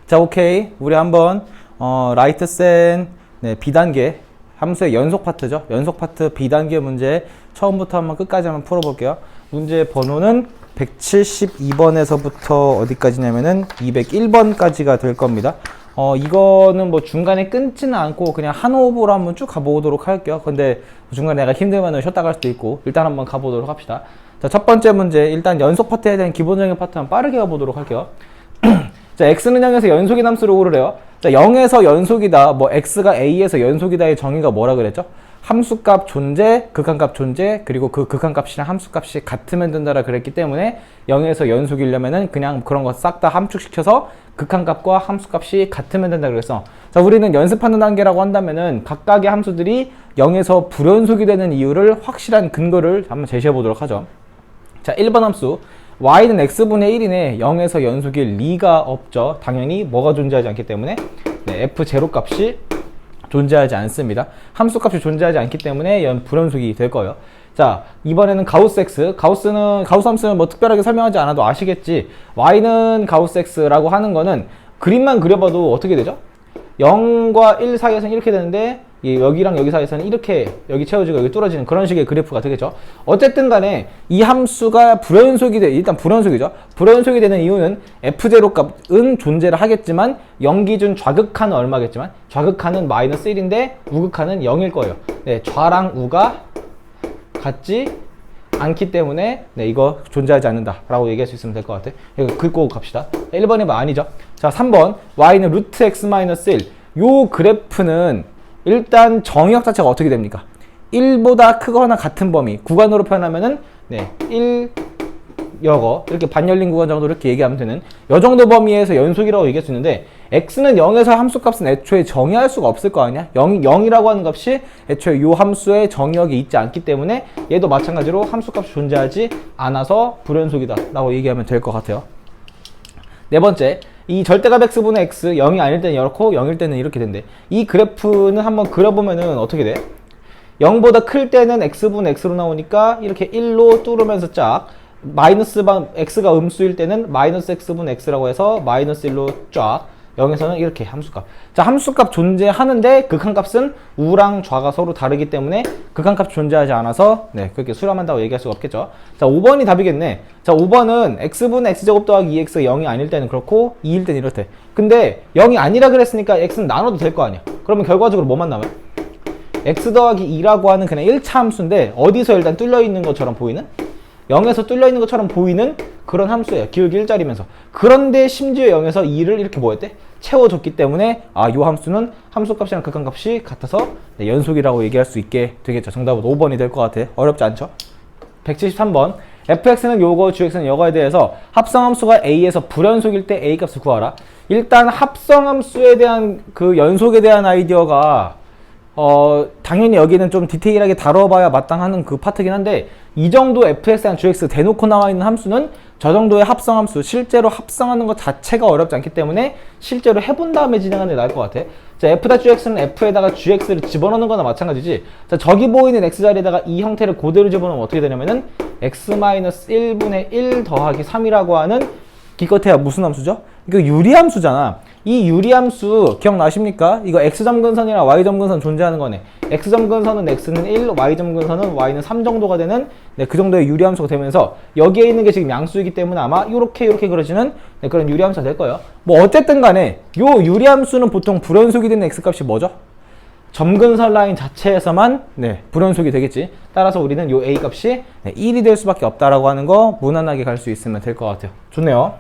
자, 오케이. 우리 한번 라이트 센 B단계 함수의 연속 파트죠. 연속 파트 B단계 문제 처음부터 한번 끝까지 한번 풀어볼게요. 문제 번호는 172번에서부터 어디까지냐면은 201번까지가 될 겁니다. 이거는 뭐 중간에 끊지는 않고 그냥 한 호흡으로 한번 쭉 가보도록 할게요. 근데 중간에 내가 힘들면 쉬었다 갈 수도 있고 일단 한번 가보도록 합시다. 자, 첫 번째 문제 일단 연속 파트에 대한 기본적인 파트 한번 빠르게 가보도록 할게요. 자, x는 0에서 연속인 함수로 고르래요. 자, 0에서 연속이다, 뭐 x가 a에서 연속이다의 정의가 뭐라 그랬죠? 함수값 존재, 극한값 존재, 그리고 그 극한값이랑 함수값이 같으면 된다라 그랬기 때문에 0에서 연속이려면은 그냥 그런 거 싹 다 함축시켜서 극한값과 함수값이 같으면 된다 그랬어. 자, 우리는 연습하는 단계라고 한다면은 각각의 함수들이 0에서 불연속이 되는 이유를 확실한 근거를 한번 제시해 보도록 하죠. 자, 1번 함수 y는 x분의 1이네. 0에서 연속일 리가 없죠. 당연히 뭐가 존재하지 않기 때문에 f0 값이 존재하지 않습니다. 함수 값이 존재하지 않기 때문에 불연속이 될 거예요. 자, 이번에는 가우스 x. 가우스 함수는 뭐 특별하게 설명하지 않아도 아시겠지. y는 가우스 x라고 하는 거는 그림만 그려봐도 어떻게 되죠? 0과 1 사이에서는 이렇게 되는데 여기랑 여기 사이에서는 이렇게 여기 채워지고 여기 뚫어지는 그런 식의 그래프가 되겠죠. 어쨌든 간에 이 함수가 불연속이 일단 불연속이죠. 불연속이 되는 이유는 f0 값은 존재를 하겠지만 0 기준 좌극한은 얼마겠지만 좌극한은 마이너스 1인데 우극한은 0일 거예요. 네, 좌랑 우가 같지 않기 때문에 이거 존재하지 않는다 라고 얘기할 수 있으면 될 것 같아. 이거 긁고 갑시다. 1번이 뭐 아니죠. 자, 3번 y는 루트 x-1. 요 그래프는 일단 정의역 자체가 어떻게 됩니까? 1보다 크거나 같은 범위, 구간으로 표현하면은 1 여거 이렇게 반열린 구간 정도 이렇게 얘기하면 되는 요 정도 범위에서 연속이라고 얘기할 수 있는데 x는 0에서 함수값은 애초에 정의할 수가 없을 거 아니야? 0이라고 하는 값이 애초에 요 함수의 정의역이 있지 않기 때문에 얘도 마찬가지로 함수값이 존재하지 않아서 불연속이다 라고 얘기하면 될 것 같아요. 네 번째, 이 절대값 x분의 x 0이 아닐 때는 이렇고 0일 때는 이렇게 된대. 이 그래프는 한번 그려보면은 어떻게 돼? 0보다 클 때는 x분의 x로 나오니까 이렇게 1로 뚫으면서 쫙, 마이너스 x가 음수일 때는 마이너스 x분의 x라고 해서 마이너스 1로 쫙, 0에서는 이렇게 함수값. 자, 함수값 존재하는데 극한값은 우랑 좌가 서로 다르기 때문에 극한값 존재하지 않아서 그렇게 수렴한다고 얘기할 수가 없겠죠. 자, 5번이 답이겠네. 자, 5번은 x분의 x제곱 더하기 2x가 0이 아닐 때는 그렇고 2일 때는 이렇대. 근데 0이 아니라 그랬으니까 x는 나눠도 될 거 아니야. 그러면 결과적으로 뭐만 남아요? x 더하기 2라고 하는 그냥 1차 함수인데 어디서 일단 뚫려 있는 것처럼 보이는? 0에서 뚫려 있는 것처럼 보이는 그런 함수예요. 기울기 1짜리면서. 그런데 심지어 0에서 2를 이렇게 뭐 했대? 채워줬기 때문에 요 함수는 함수값이랑 극한값이 같아서 연속이라고 얘기할 수 있게 되겠죠. 정답은 5번이 될 것 같아. 어렵지 않죠? 173번 fx는 요거, gx는 요거에 대해서 합성함수가 a에서 불연속일 때 a 값을 구하라. 일단 합성함수에 대한 그 연속에 대한 아이디어가 당연히 여기는 좀 디테일하게 다뤄봐야 마땅하는 그 파트긴 한데 이 정도 fx랑 gx 대놓고 나와 있는 함수는 저 정도의 합성함수, 실제로 합성하는 것 자체가 어렵지 않기 때문에 실제로 해본 다음에 진행하는 게 나을 것 같아. 자, f-gx는 f에다가 gx를 집어넣는 거나 마찬가지지. 자, 저기 보이는 x 자리에다가 이 형태를 그대로 집어넣으면 어떻게 되냐면은 x-1분의 1 더하기 3이라고 하는 기껏해야 무슨 함수죠? 이거 유리함수잖아. 이 유리함수 기억나십니까? 이거 x점근선이랑 y점근선 존재하는 거네. x점근선은 x는 1, y점근선은 y는 3 정도가 되는 그 정도의 유리함수가 되면서 여기에 있는 게 지금 양수이기 때문에 아마 이렇게 그려지는 그런 유리함수가 될 거예요. 뭐 어쨌든 간에 요 유리함수는 보통 불연속이 되는 x값이 뭐죠? 점근선 라인 자체에서만 불연속이 되겠지. 따라서 우리는 요 a 값이 1이 될 수밖에 없다라고 하는 거 무난하게 갈 수 있으면 될 것 같아요. 좋네요.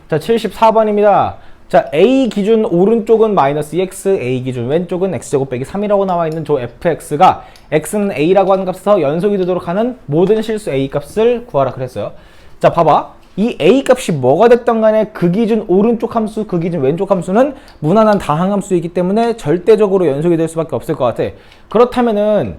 자, 74번입니다. 자, a 기준 오른쪽은 마이너스 2x, a 기준 왼쪽은 x제곱 빼기 3이라고 나와 있는 저 fx가 x는 a라고 하는 값에서 연속이 되도록 하는 모든 실수 a 값을 구하라 그랬어요. 자, 봐봐. 이 a 값이 뭐가 됐던 간에 그 기준 오른쪽 함수, 그 기준 왼쪽 함수는 무난한 다항함수이기 때문에 절대적으로 연속이 될 수밖에 없을 것 같아. 그렇다면은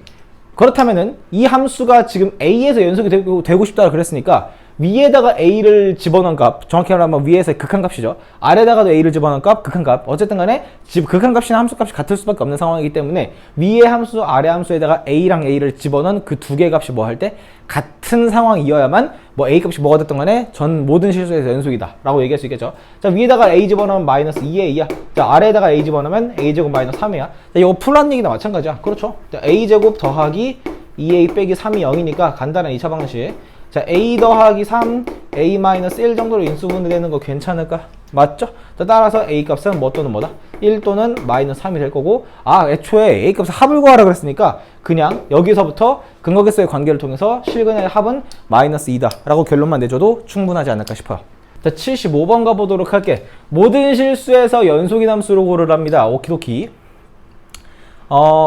이 함수가 지금 a에서 연속이 되고 싶다 그랬으니까 위에다가 a를 집어넣은 값, 정확히 말하면 위에서의 극한값이죠. 아래다가도 a를 집어넣은 값, 극한값. 어쨌든 간에 극한값이나 함수값이 같을 수밖에 없는 상황이기 때문에 위에 함수, 아래 함수에다가 a랑 a를 집어넣은 그 두 개의 값이 뭐 할 때 같은 상황이어야만 뭐 a 값이 뭐가 됐든 간에 전 모든 실수에서 연속이다 라고 얘기할 수 있겠죠. 자, 위에다가 a 집어넣으면 마이너스 2a야. 자, 아래에다가 a 집어넣으면 a제곱 마이너스 3이야. 자, 이거 풀란 얘기나 마찬가지야. 그렇죠. 자, a제곱 더하기 2a 빼기 3이 0이니까 간단한 2차 방식. 자, a 더하기 3, a 마이너스 1 정도로 인수분해 되는 거 괜찮을까? 맞죠? 자, 따라서 a 값은 뭐 또는 뭐다? 1 또는 마이너스 3이 될 거고, 애초에 a 값을 합을 구하라 그랬으니까 그냥 여기서부터 근거계수의 관계를 통해서 실근의 합은 마이너스 2다 라고 결론만 내줘도 충분하지 않을까 싶어요. 자, 75번 가보도록 할게. 모든 실수에서 연속인 함수로 고르랍니다. 오키도키.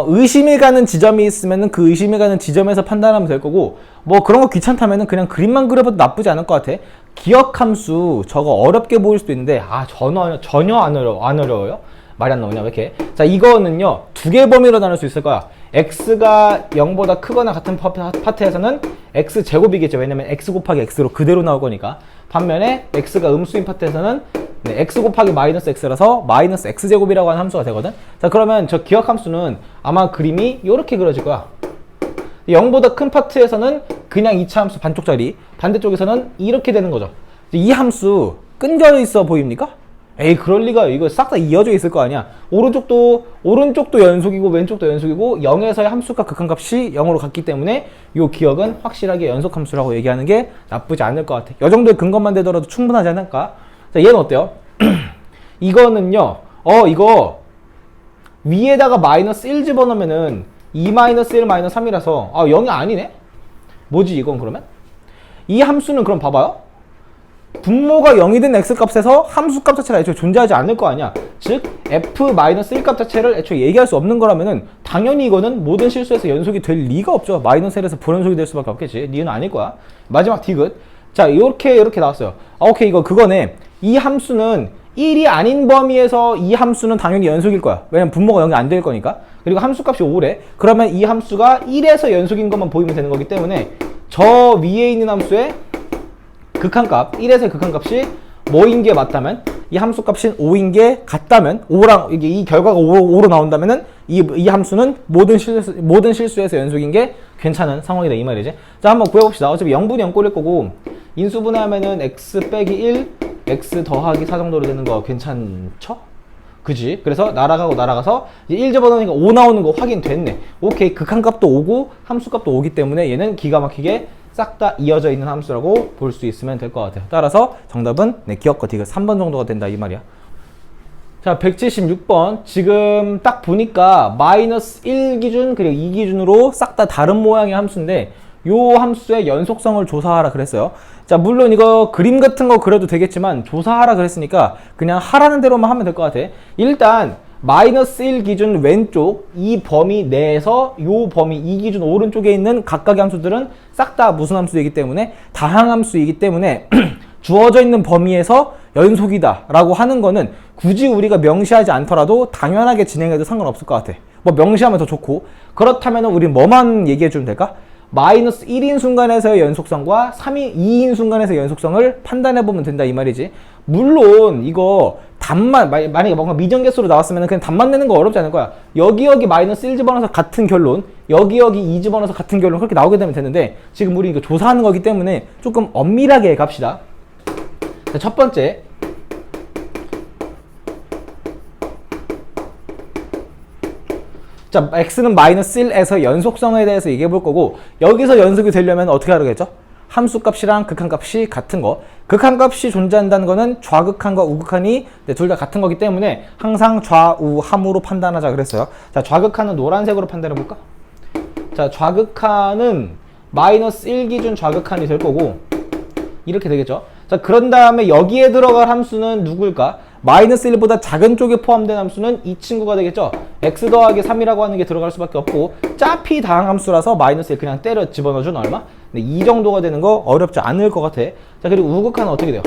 의심이 가는 지점이 있으면은 그 의심이 가는 지점에서 판단하면 될 거고, 뭐 그런 거 귀찮다면은 그냥 그림만 그려봐도 나쁘지 않을 것 같아. 기억함수 저거 어렵게 보일 수도 있는데 전혀 안 어려워요. 말이 안 나오냐 왜 이렇게. 자, 이거는요 두 개 범위로 나눌 수 있을 거야. x가 0보다 크거나 같은 파트에서는 x 제곱이겠죠. 왜냐면 x 곱하기 x로 그대로 나올 거니까. 반면에 x가 음수인 파트에서는 x 곱하기 마이너스 x라서 마이너스 x제곱이라고 하는 함수가 되거든. 자, 그러면 저 기억함수는 아마 그림이 이렇게 그려질 거야. 0보다 큰 파트에서는 그냥 2차 함수 반쪽짜리, 반대쪽에서는 이렇게 되는 거죠. 이 함수 끈겨 있어 보입니까? 에이, 그럴 리가요. 이거 싹 다 이어져 있을 거 아니야. 오른쪽도 연속이고 왼쪽도 연속이고 0에서의 함수값 극한값이 0으로 같기 때문에 이 기억은 확실하게 연속함수라고 얘기하는 게 나쁘지 않을 것 같아. 이 정도의 근거만 되더라도 충분하지 않을까? 자, 얘는 어때요? 이거는요, 이거 위에다가 마이너스 1 집어넣으면은 2 마이너스 1 마이너스 3이라서 0이 아니네? 뭐지 이건 그러면? 이 함수는 그럼 봐봐요. 분모가 0이 된 x값에서 함수값 자체가 애초에 존재하지 않을 거 아니야. 즉 f-1값 자체를 애초에 얘기할 수 없는 거라면은 당연히 이거는 모든 실수에서 연속이 될 리가 없죠. 마이너스 1에서 불연속이 될 수밖에 없겠지. 니은 아닐 거야. 마지막 디귿. 자, 이렇게 나왔어요. 오케이, 이거 그거네. 이 함수는 1이 아닌 범위에서 이 함수는 당연히 연속일 거야. 왜냐면 분모가 0이 안 될 거니까. 그리고 함수값이 5래. 그러면 이 함수가 1에서 연속인 것만 보이면 되는 거기 때문에 저 위에 있는 함수의 극한값, 1에서의 극한값이 뭐인 게 맞다면, 이 함수값인 5인 게 같다면, 5랑 이게 이 결과가 5로 나온다면은 이 함수는 모든 실수에서 연속인 게 괜찮은 상황이다 이 말이지. 자, 한번 구해봅시다. 어차피 0분이 0 꼴릴 거고 인수분해하면은 x 빼기 1, x 더하기 4 정도로 되는 거 괜찮죠? 그지? 그래서 날아가서 이제 1 집어넣으니까 5 나오는 거 확인됐네. 오케이, 극한값도 5고 함수값도 5기 때문에 얘는 기가 막히게 싹 다 이어져 있는 함수라고 볼 수 있으면 될 것 같아요. 따라서 정답은 기억과 디귿 3번 정도가 된다 이 말이야. 자, 176번. 지금 딱 보니까 마이너스 1 기준 그리고 2 기준으로 싹 다 다른 모양의 함수인데 요 함수의 연속성을 조사하라 그랬어요. 자, 물론 이거 그림 같은 거 그려도 되겠지만 조사하라 그랬으니까 그냥 하라는 대로만 하면 될 것 같아. 일단 마이너스 1 기준 왼쪽 이 범위 내에서 요 범위 2 기준 오른쪽에 있는 각각의 함수들은 싹 다 무슨 함수이기 때문에 다항함수이기 때문에 주어져 있는 범위에서 연속이다 라고 하는 거는 굳이 우리가 명시하지 않더라도 당연하게 진행해도 상관없을 것 같아. 뭐 명시하면 더 좋고. 그렇다면 우린 뭐만 얘기해 주면 될까? 마이너스 1인 순간에서의 연속성과 2인 순간에서의 연속성을 판단해 보면 된다 이 말이지. 물론 이거 답만 만약에 뭔가 미정계수로 나왔으면 그냥 답만 내는 거 어렵지 않을 거야. 여기 마이너스 1 집어넣어서 같은 결론, 여기 2 집어넣어서 같은 결론, 그렇게 나오게 되면 되는데 지금 우리 이거 조사하는 거기 때문에 조금 엄밀하게 갑시다. 자, 첫 번째, 자, x는 마이너스 1에서 연속성에 대해서 얘기해 볼 거고, 여기서 연속이 되려면 어떻게 하라겠죠? 함수값이랑 극한값이 같은 거. 극한값이 존재한다는 거는 좌극한과 우극한이 둘 다 같은 거기 때문에 항상 좌우함으로 판단하자 그랬어요. 자, 좌극한은 노란색으로 판단해 볼까? 자, 좌극한은 마이너스 1 기준 좌극한이 될 거고 이렇게 되겠죠. 자, 그런 다음에 여기에 들어갈 함수는 누굴까? 마이너스 1보다 작은 쪽에 포함된 함수는 이 친구가 되겠죠. x 더하기 3이라고 하는 게 들어갈 수밖에 없고 짜피 다항함수라서 마이너스 1 그냥 때려 집어넣어준 얼마? 근데 이 정도가 되는 거 어렵지 않을 것 같아. 자, 그리고 우극한은 어떻게 돼요?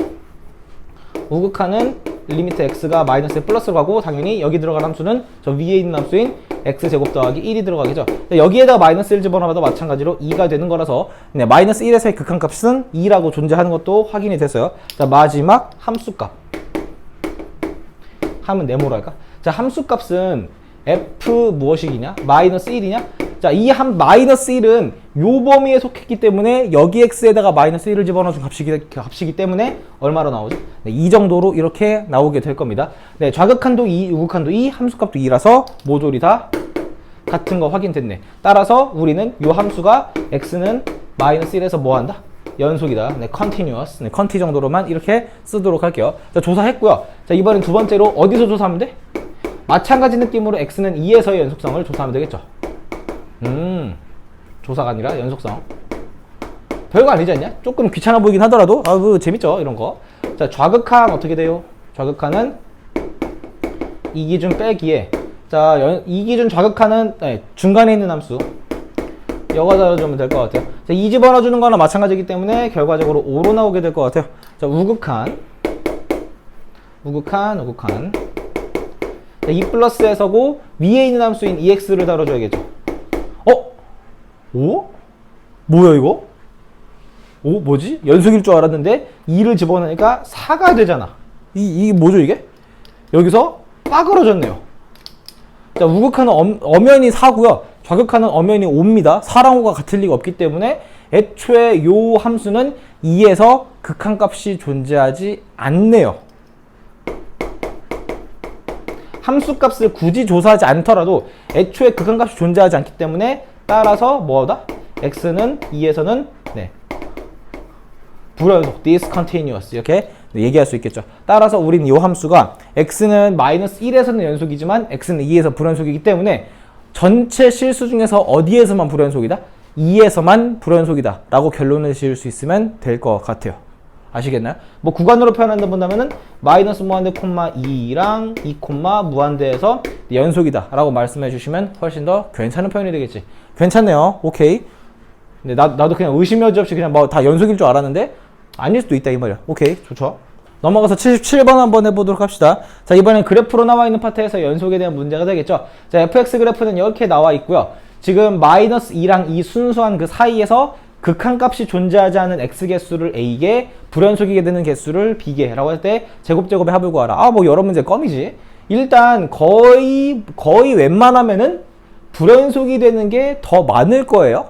우극한은 리미트 x가 마이너스에 플러스로 가고 당연히 여기 들어간 함수는 저 위에 있는 함수인 x제곱 더하기 1이 들어가겠죠. 여기에다가 마이너스 1 집어넣어도 마찬가지로 2가 되는 거라서 네, 마이너스 1에서의 극한값은 2라고 존재하는 것도 확인이 됐어요. 자, 마지막 함수값 하면 네모로 할까? 자, 함수값은 f 무엇이냐? 마이너스 1이냐? 자, 이 마이너스 1은 요 범위에 속했기 때문에 여기 x에다가 마이너스 1을 집어넣어준 값이기 때문에 얼마로 나오죠? 네, 이 정도로 이렇게 나오게 될 겁니다. 네, 좌극한도 2, 우극한도 2, 함수값도 2라서 모조리 다 같은 거 확인됐네. 따라서 우리는 요 함수가 x는 마이너스 1에서 뭐 한다? 연속이다. 네, continuous. 네, conti 정도로만 이렇게 쓰도록 할게요. 자, 조사했고요. 자, 이번엔 두 번째로 어디서 조사하면 돼? 마찬가지 느낌으로 x는 2에서의 연속성을 조사하면 되겠죠. 조사가 아니라 연속성. 별거 아니지 않냐? 조금 귀찮아 보이긴 하더라도 재밌죠, 이런 거. 자, 좌극한 어떻게 돼요? 좌극한은 이기준 빼기에, 자, 이기준 좌극한은 네, 중간에 있는 함수 여가 달아주면 될 것 같아요. 자, 2 집어넣어주는 거나 마찬가지이기 때문에 결과적으로 5로 나오게 될 것 같아요. 자, 우극한 자, 2 플러스에서고 위에 있는 함수인 ex를 다뤄줘야겠죠. 5? 뭐야 이거? 5 뭐지? 연속일 줄 알았는데 2를 집어넣으니까 4가 되잖아. 이게 뭐죠 이게? 여기서 빠그러졌네요. 자, 우극하는 엄연히 4고요. 좌극하는 엄연히 5입니다. 4랑 5가 같을 리가 없기 때문에 애초에 요 함수는 2에서 극한값이 존재하지 않네요. 함수값을 굳이 조사하지 않더라도 애초에 극한값이 존재하지 않기 때문에 따라서 뭐다? x는 2에서는 네, 불연속, discontinuous 이렇게 얘기할 수 있겠죠. 따라서 우리는 이 함수가 x는 마이너스 1에서는 연속이지만 x는 2에서 불연속이기 때문에 전체 실수 중에서 어디에서만 불연속이다? 2에서만 불연속이다 라고 결론을 지을 수 있으면 될 것 같아요. 아시겠나요? 뭐 구간으로 표현한다 본다면은 마이너스 무한대 콤마 2랑 2 콤마 무한대에서 연속이다 라고 말씀해 주시면 훨씬 더 괜찮은 표현이 되겠지. 괜찮네요. 오케이. 근데 나도 그냥 의심 여지 없이 그냥 뭐 다 연속일 줄 알았는데 아닐 수도 있다 이 말이야. 오케이, 좋죠. 넘어가서 77번 한번 해보도록 합시다. 자, 이번엔 그래프로 나와 있는 파트에서 연속에 대한 문제가 되겠죠. 자, fx 그래프는 이렇게 나와 있고요. 지금 마이너스 2랑 2 순수한 그 사이에서 극한값이 존재하지 않은 x 개수를 a개, 불연속이게 되는 개수를 b개라고 할 때 제곱제곱의 합을 구하라. 뭐 여러 문제 껌이지. 일단 거의 웬만하면은 불연속이 되는 게 더 많을 거예요.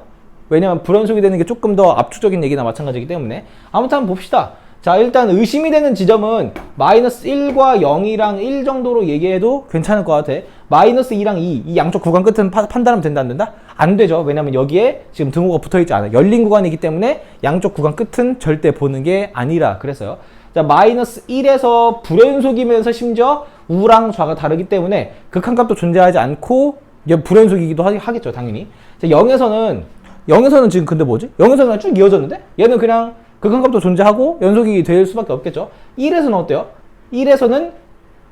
왜냐면 불연속이 되는 게 조금 더 압축적인 얘기나 마찬가지이기 때문에. 아무튼 한번 봅시다. 자, 일단 의심이 되는 지점은 마이너스 1과 0이랑 1 정도로 얘기해도 괜찮을 것 같아. 마이너스 2랑 2, 이 양쪽 구간 끝은 판단하면 된다, 안 된다? 안 되죠. 왜냐면 여기에 지금 등호가 붙어있지 않아요. 열린 구간이기 때문에 양쪽 구간 끝은 절대 보는 게 아니라 그랬어요. 자, 마이너스 1에서 불연속이면서 심지어 우랑 좌가 다르기 때문에 극한값도 존재하지 않고 불연속이기도 하겠죠, 당연히. 자, 0에서는 지금 근데 뭐지? 0에서는 그냥 쭉 이어졌는데? 얘는 그냥 극한값도 존재하고 연속이 될 수밖에 없겠죠. 1에서는 어때요? 1에서는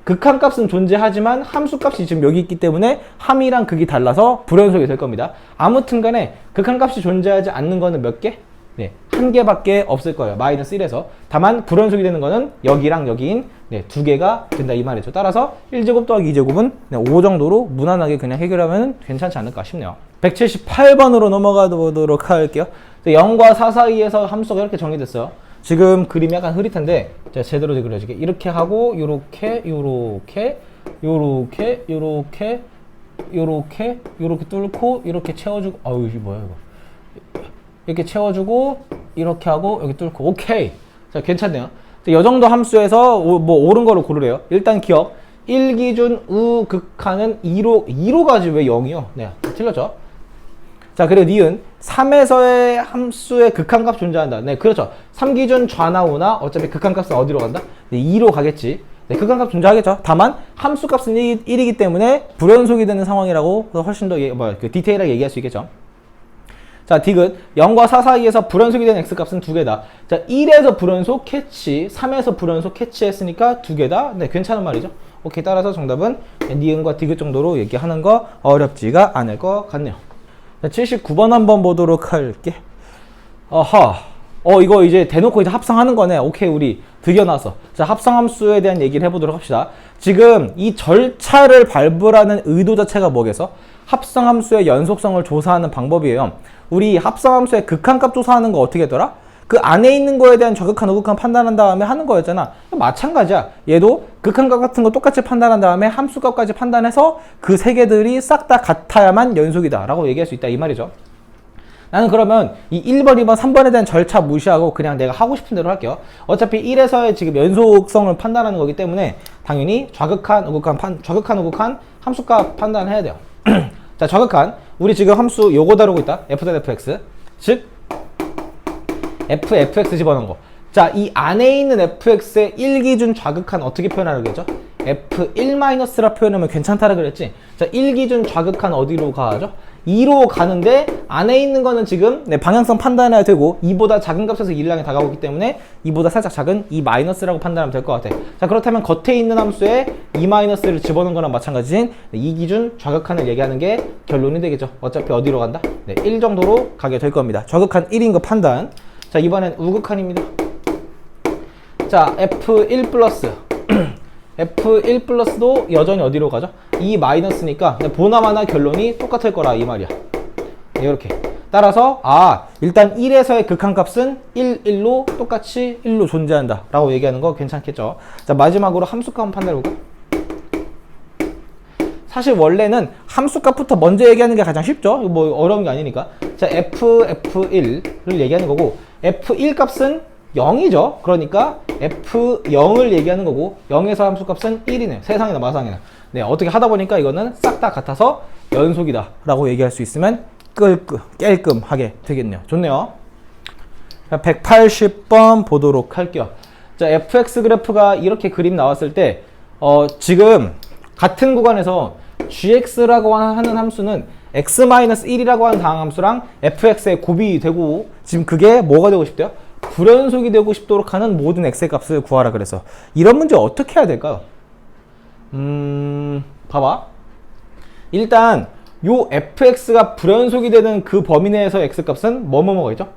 극한값은 존재하지만 함수값이 지금 여기 있기 때문에 함이랑 극이 달라서 불연속이 될 겁니다. 아무튼 간에 극한값이 존재하지 않는 거는 몇 개? 네, 한 개밖에 없을 거예요. 마이너스 1에서. 다만 불연속이 되는 거는 여기랑 여기인 네, 두 개가 된다 이 말이죠. 따라서 1제곱 더하기 2제곱은 네, 5 정도로 무난하게 그냥 해결하면 괜찮지 않을까 싶네요. 178번으로 넘어가 보도록 할게요. 0과 4 사이에서 함수가 이렇게 정의됐어요. 지금 그림이 약간 흐릿한데 제가 제대로 그려줄게. 이렇게 하고 요렇게 뚫고 이렇게 채워주고 아유 이게 뭐야 이거. 이렇게 채워주고 이렇게 하고 여기 뚫고 오케이. 자, 괜찮네요. 이 정도 함수에서 뭐 옳은 거를 고르래요. 일단 기억 1기준 우 극한은 2로 가지 왜 0이요? 네, 틀렸죠. 자, 그리고 니은 3에서의 함수의 극한값 존재한다. 네, 그렇죠. 3기준 좌나 우나 어차피 극한값은 어디로 간다? 네, 2로 가겠지. 네, 극한값 존재하겠죠. 다만 함수값은 1이기 때문에 불연속이 되는 상황이라고 훨씬 더 디테일하게 얘기할 수 있겠죠. 자, 디귿 0과 4 사이에서 불연속이 되는 x값은 2개다. 자, 1에서 불연속 캐치, 3에서 불연속 캐치했으니까 2개다. 네, 괜찮은 말이죠. 오케이, 따라서 정답은 니은과 디귿 정도로 얘기하는 거 어렵지가 않을 것 같네요. 자, 79번 한번 보도록 할게. 어허. 이거 이제 대놓고 이제 합성하는 거네. 오케이, 우리 드디어 나왔어. 자, 합성함수에 대한 얘기를 해보도록 합시다. 지금 이 절차를 밟으라는 의도 자체가 뭐겠어? 합성함수의 연속성을 조사하는 방법이에요. 우리 합성함수의 극한값 조사하는 거 어떻게 했더라? 그 안에 있는 거에 대한 저극한, 우극한 판단한 다음에 하는 거였잖아. 마찬가지야. 얘도 극한값 같은 거 똑같이 판단한 다음에 함수값까지 판단해서 그 세 개들이 싹 다 같아야만 연속이다 라고 얘기할 수 있다 이 말이죠. 나는 그러면 이 1번, 2번, 3번에 대한 절차 무시하고 그냥 내가 하고 싶은 대로 할게요. 어차피 1에서의 지금 연속성을 판단하는 거기 때문에 당연히 좌극한, 우극한 함수값 판단해야 돼요. 자, 좌극한. 우리 지금 함수 요거 다루고 있다. f(fx). 즉, fx 집어넣은 거. 자, 이 안에 있는 fx의 1기준 좌극한 어떻게 표현하려고 했죠? f1-라 표현하면 괜찮다라 그랬지? 자, 1기준 좌극한 어디로 가죠? 2로 가는데 안에 있는 거는 지금 방향성 판단해야 되고 2보다 작은 값에서 1을 향해 다가오기 때문에 2보다 살짝 작은 2-라고 판단하면 될 것 같아. 자, 그렇다면 겉에 있는 함수에 2-를 집어넣은 거랑 마찬가지인 2기준 좌극한을 얘기하는 게 결론이 되겠죠. 어차피 어디로 간다? 1 정도로 가게 될 겁니다. 좌극한 1인 거 판단. 자, 이번엔 우극한입니다. 자, f1 플러스 f1 플러스도 여전히 어디로 가죠? 2 마이너스니까 보나마나 결론이 똑같을 거라 이 말이야. 이렇게. 따라서 일단 1에서의 극한값은 1, 1로 똑같이 1로 존재한다 라고 얘기하는 거 괜찮겠죠? 자, 마지막으로 함수값 한번 판단해볼까? 사실 원래는 함수값부터 먼저 얘기하는 게 가장 쉽죠? 뭐 어려운 게 아니니까. 자, f1을 얘기하는 거고 f1 값은 0이죠. 그러니까 f0을 얘기하는 거고 0에서 함수값은 1이네. 세상이나 마상이나. 네, 어떻게 하다 보니까 이거는 싹 다 같아서 연속이다 라고 얘기할 수 있으면 깔끔하게 되겠네요. 좋네요. 자, 180번 보도록 할게요. 자, fx 그래프가 이렇게 그림 나왔을 때 지금 같은 구간에서 gx라고 하는 함수는 x-1이라고 하는 다항함수랑 fx의 곱이 되고 지금 그게 뭐가 되고 싶대요? 불연속이 되고 싶도록 하는 모든 x의 값을 구하라 그래서 이런 문제 어떻게 해야 될까요? 봐봐. 일단 요 fx가 불연속이 되는 그 범위 내에서 x 값은 뭐가 있죠?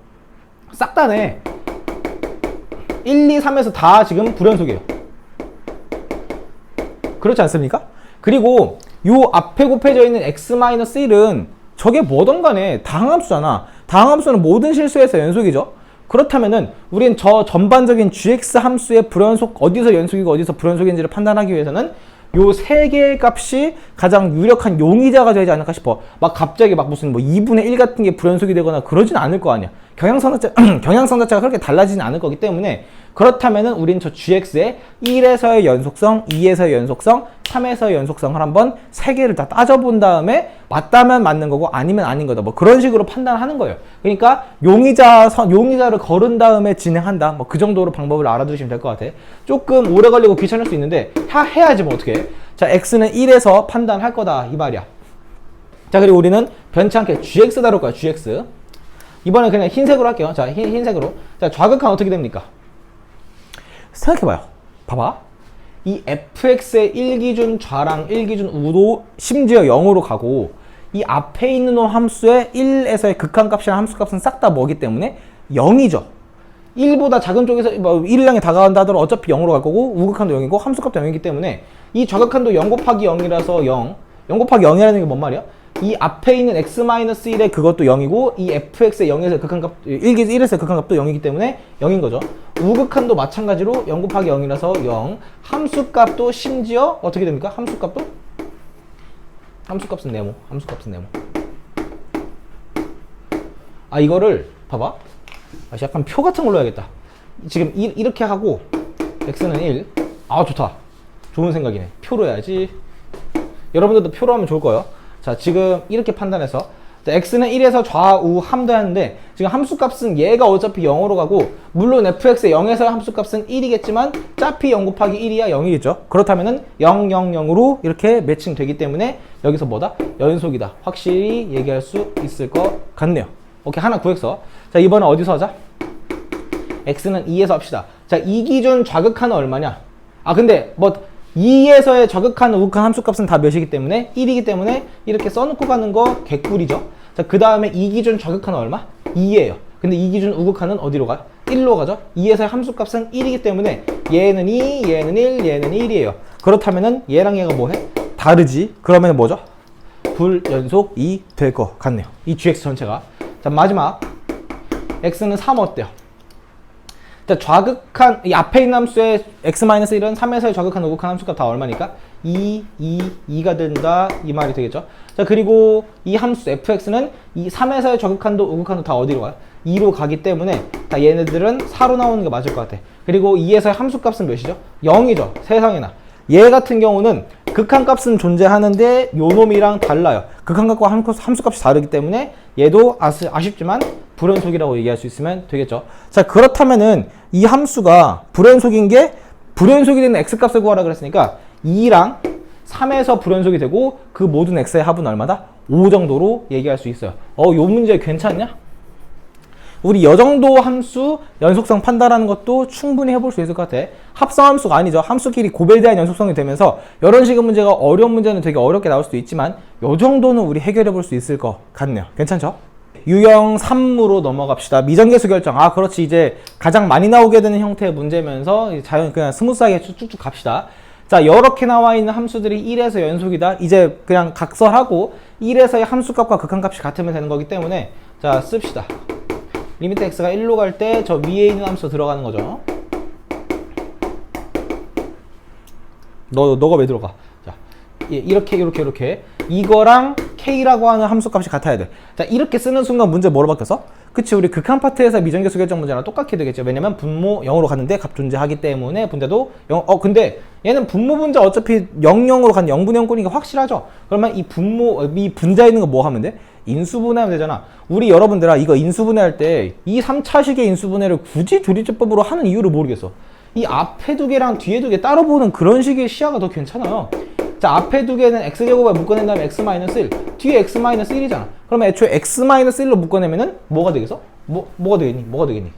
싹 다네. 1, 2, 3에서 다 지금 불연속이에요. 그렇지 않습니까? 그리고 요 앞에 곱해져 있는 x-1은 저게 뭐든 간에 다항함수잖아. 다항함수는 모든 실수에서 연속이죠. 그렇다면은 우린 저 전반적인 gx 함수의 불연속 어디서 연속이고 어디서 불연속인지를 판단하기 위해서는 요 세 개의 값이 가장 유력한 용의자가 되지 않을까 싶어. 막 갑자기 막 무슨 뭐 2분의 1 같은 게 불연속이 되거나 그러진 않을 거 아니야. 경향성 자체가 그렇게 달라지진 않을 거기 때문에 그렇다면은 우린 저 gx의 1에서의 연속성, 2에서의 연속성, 3에서의 연속성을 한번 세 개를 다 따져본 다음에 맞다면 맞는 거고 아니면 아닌 거다. 뭐 그런 식으로 판단하는 거예요. 그러니까 용의자를 거른 다음에 진행한다. 뭐 그 정도로 방법을 알아두시면 될 것 같아. 조금 오래 걸리고 귀찮을 수 있는데 해야지 뭐 어떻게 해. 자, x는 1에서 판단할 거다 이 말이야. 자, 그리고 우리는 변치 않게 gx 다룰 거야. gx. 이번엔 그냥 흰색으로 할게요. 자, 흰색으로. 자, 좌극한 어떻게 됩니까? 생각해봐요. 봐봐. 이 fx의 1기준 좌랑 1기준 우도 심지어 0으로 가고 이 앞에 있는 함수의 1에서의 극한값이랑 함수값은 싹 다 뭐기 때문에 0이죠. 1보다 작은 쪽에서 뭐 1을 향해 다가간다 하더라도 어차피 0으로 갈 거고 우극한도 0이고 함수값도 0이기 때문에 이 좌극한도 0 곱하기 0이라서 0 곱하기 0이라는 게 뭔 말이야? 이 앞에 있는 x-1의 그것도 0이고 이 fx의 0에서 극한값 1에서 극한값도 0이기 때문에 0인 거죠. 우극한도 마찬가지로 0 곱하기 0이라서 0. 함수값도 심지어 어떻게 됩니까? 함수값은 네모. 이거를 봐봐. 약간 표 같은 걸로 해야겠다. 지금 이렇게 하고 x는 1. 좋다. 좋은 생각이네. 표로 해야지. 여러분들도 표로 하면 좋을 거예요. 자, 지금 이렇게 판단해서 x는 1에서 좌우 함도 하는데 지금 함수값은 얘가 어차피 0으로 가고 물론 fx의 0에서 함수값은 1이겠지만 짜피 0 곱하기 1이야 0이겠죠. 그렇다면은 0, 0, 0으로 이렇게 매칭되기 때문에 여기서 뭐다? 연속이다. 확실히 얘기할 수 있을 것 같네요. 오케이, 하나 구했어. 자, 이번엔 어디서 하자? x는 2에서 합시다. 자, 이 기준 좌극한은 얼마냐? 근데 뭐 2에서의 좌극한, 우극한 함수값은 다 몇이기 때문에 1이기 때문에 이렇게 써놓고 가는 거 개꿀이죠. 자, 그 다음에 이 기준 좌극한은 얼마? 2예요. 근데 이 기준 우극한은 어디로 가요? 1로 가죠. 2에서의 함수값은 1이기 때문에 얘는 2, 얘는 1, 얘는 1이에요. 그렇다면은 얘랑 얘가 뭐해? 다르지. 그러면 뭐죠? 불연속이 될 것 같네요. 이 gx 전체가. 자, 마지막 x는 3 어때요? 자, 좌극한 이 앞에 있는 함수의 x-1은 3에서의 좌극한 우극한 함수값 다 얼마니까? 2가 된다 이 말이 되겠죠. 자, 그리고 이 함수 fx는 이 3에서의 좌극한도 우극한도 다 어디로 가요? 2로 가기 때문에 다 얘네들은 4로 나오는 게 맞을 것 같아. 그리고 2에서의 함수값은 몇이죠? 0이죠. 세상에나. 얘 같은 경우는 극한값은 존재하는데 요놈이랑 달라요. 극한값과 함수값이 다르기 때문에 얘도 아쉽지만 불연속이라고 얘기할 수 있으면 되겠죠. 자, 그렇다면은 이 함수가 불연속이 되는 x값을 구하라 그랬으니까 2랑 3에서 불연속이 되고 그 모든 x의 합은 얼마다? 5 정도로 얘기할 수 있어요. 요 문제 괜찮냐? 우리 이 정도 함수 연속성 판단하는 것도 충분히 해볼 수 있을 것 같아. 합성함수가 아니죠. 함수끼리 고배대한 연속성이 되면서 이런 식의 문제가 어려운 문제는 되게 어렵게 나올 수도 있지만 이 정도는 우리 해결해 볼 수 있을 것 같네요. 괜찮죠? 유형 3으로 넘어갑시다. 미정계수 결정. 그렇지. 이제 가장 많이 나오게 되는 형태의 문제면서 그냥 스무스하게 쭉쭉 갑시다. 자, 이렇게 나와 있는 함수들이 1에서 연속이다. 이제 그냥 각설하고 1에서의 함수값과 극한값이 같으면 되는 거기 때문에 자, 씁시다. 리미트 x가 1로 갈 때 저 위에 있는 함수 들어가는 거죠. 너가 왜 들어가? 자, 이렇게 이거랑 k라고 하는 함수값이 같아야 돼. 자, 이렇게 쓰는 순간 문제 뭐로 바뀌었어? 그치, 우리 극한 파트에서 미정계수 결정 문제랑 똑같게 되겠죠. 왜냐면 분모 0으로 갔는데 값 존재하기 때문에 분대도 0. 근데 얘는 분모 분자 어차피 0,0으로 간 0분의 0 꼴이니까 확실하죠. 그러면 이 분자에 있는 거 뭐 하면 돼? 인수분해하면 되잖아. 우리 여러분들아, 이거 인수분해할 때 이 3차식의 인수분해를 굳이 조리제법으로 하는 이유를 모르겠어. 이 앞에 두 개랑 뒤에 두 개 따로 보는 그런 식의 시야가 더 괜찮아요. 자, 앞에 두 개는 x제곱에 묶어낸 다음에 x-1, 뒤에 x-1이잖아. 그러면 애초에 x-1로 묶어내면은 뭐가 되겠어? 뭐가 되겠니?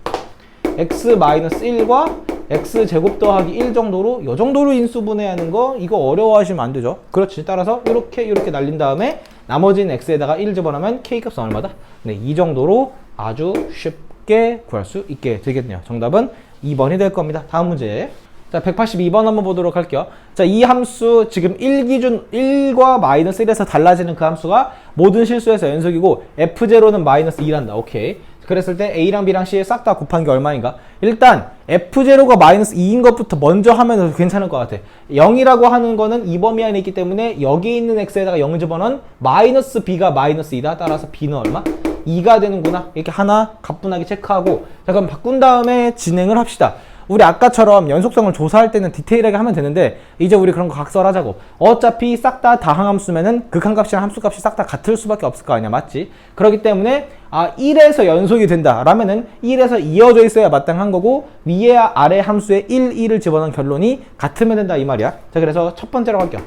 x-1과 x제곱 더하기 1 정도로 요 정도로 인수분해하는 거 이거 어려워하시면 안 되죠. 그렇지. 따라서 이렇게 날린 다음에 나머지는 x에다가 1 집어넣으면 k값은 얼마다? 네, 이 정도로 아주 쉽게 구할 수 있게 되겠네요. 정답은 2번이 될 겁니다. 다음 문제. 자, 182번 한번 보도록 할게요. 자, 이 함수 지금 1과 -1에서 달라지는 그 함수가 모든 실수에서 연속이고 f0는 -2란다. 오케이. 그랬을 때 a랑 b랑 c 싹 다 곱한 게 얼마인가? 일단 f0가 -2인 것부터 먼저 하면 괜찮을 것 같아. 0이라고 하는 거는 2범위 안에 있기 때문에 여기 있는 x에다가 0을 집어넣은 -b가 -2다. 따라서 b는 얼마? 2가 되는구나. 이렇게 하나 가뿐하게 체크하고, 자, 그럼 바꾼 다음에 진행을 합시다. 우리 아까처럼 연속성을 조사할 때는 디테일하게 하면 되는데 이제 우리 그런 거 각설하자고. 어차피 싹 다 다항함수면은 극한값이랑 함수값이 싹 다 같을 수밖에 없을 거 아니야. 맞지? 그렇기 때문에 1에서 연속이 된다 라면은 1에서 이어져 있어야 마땅한 거고 위에 아래 함수에 1, 2를 집어넣은 결론이 같으면 된다 이 말이야. 자, 그래서 첫 번째로 할게요.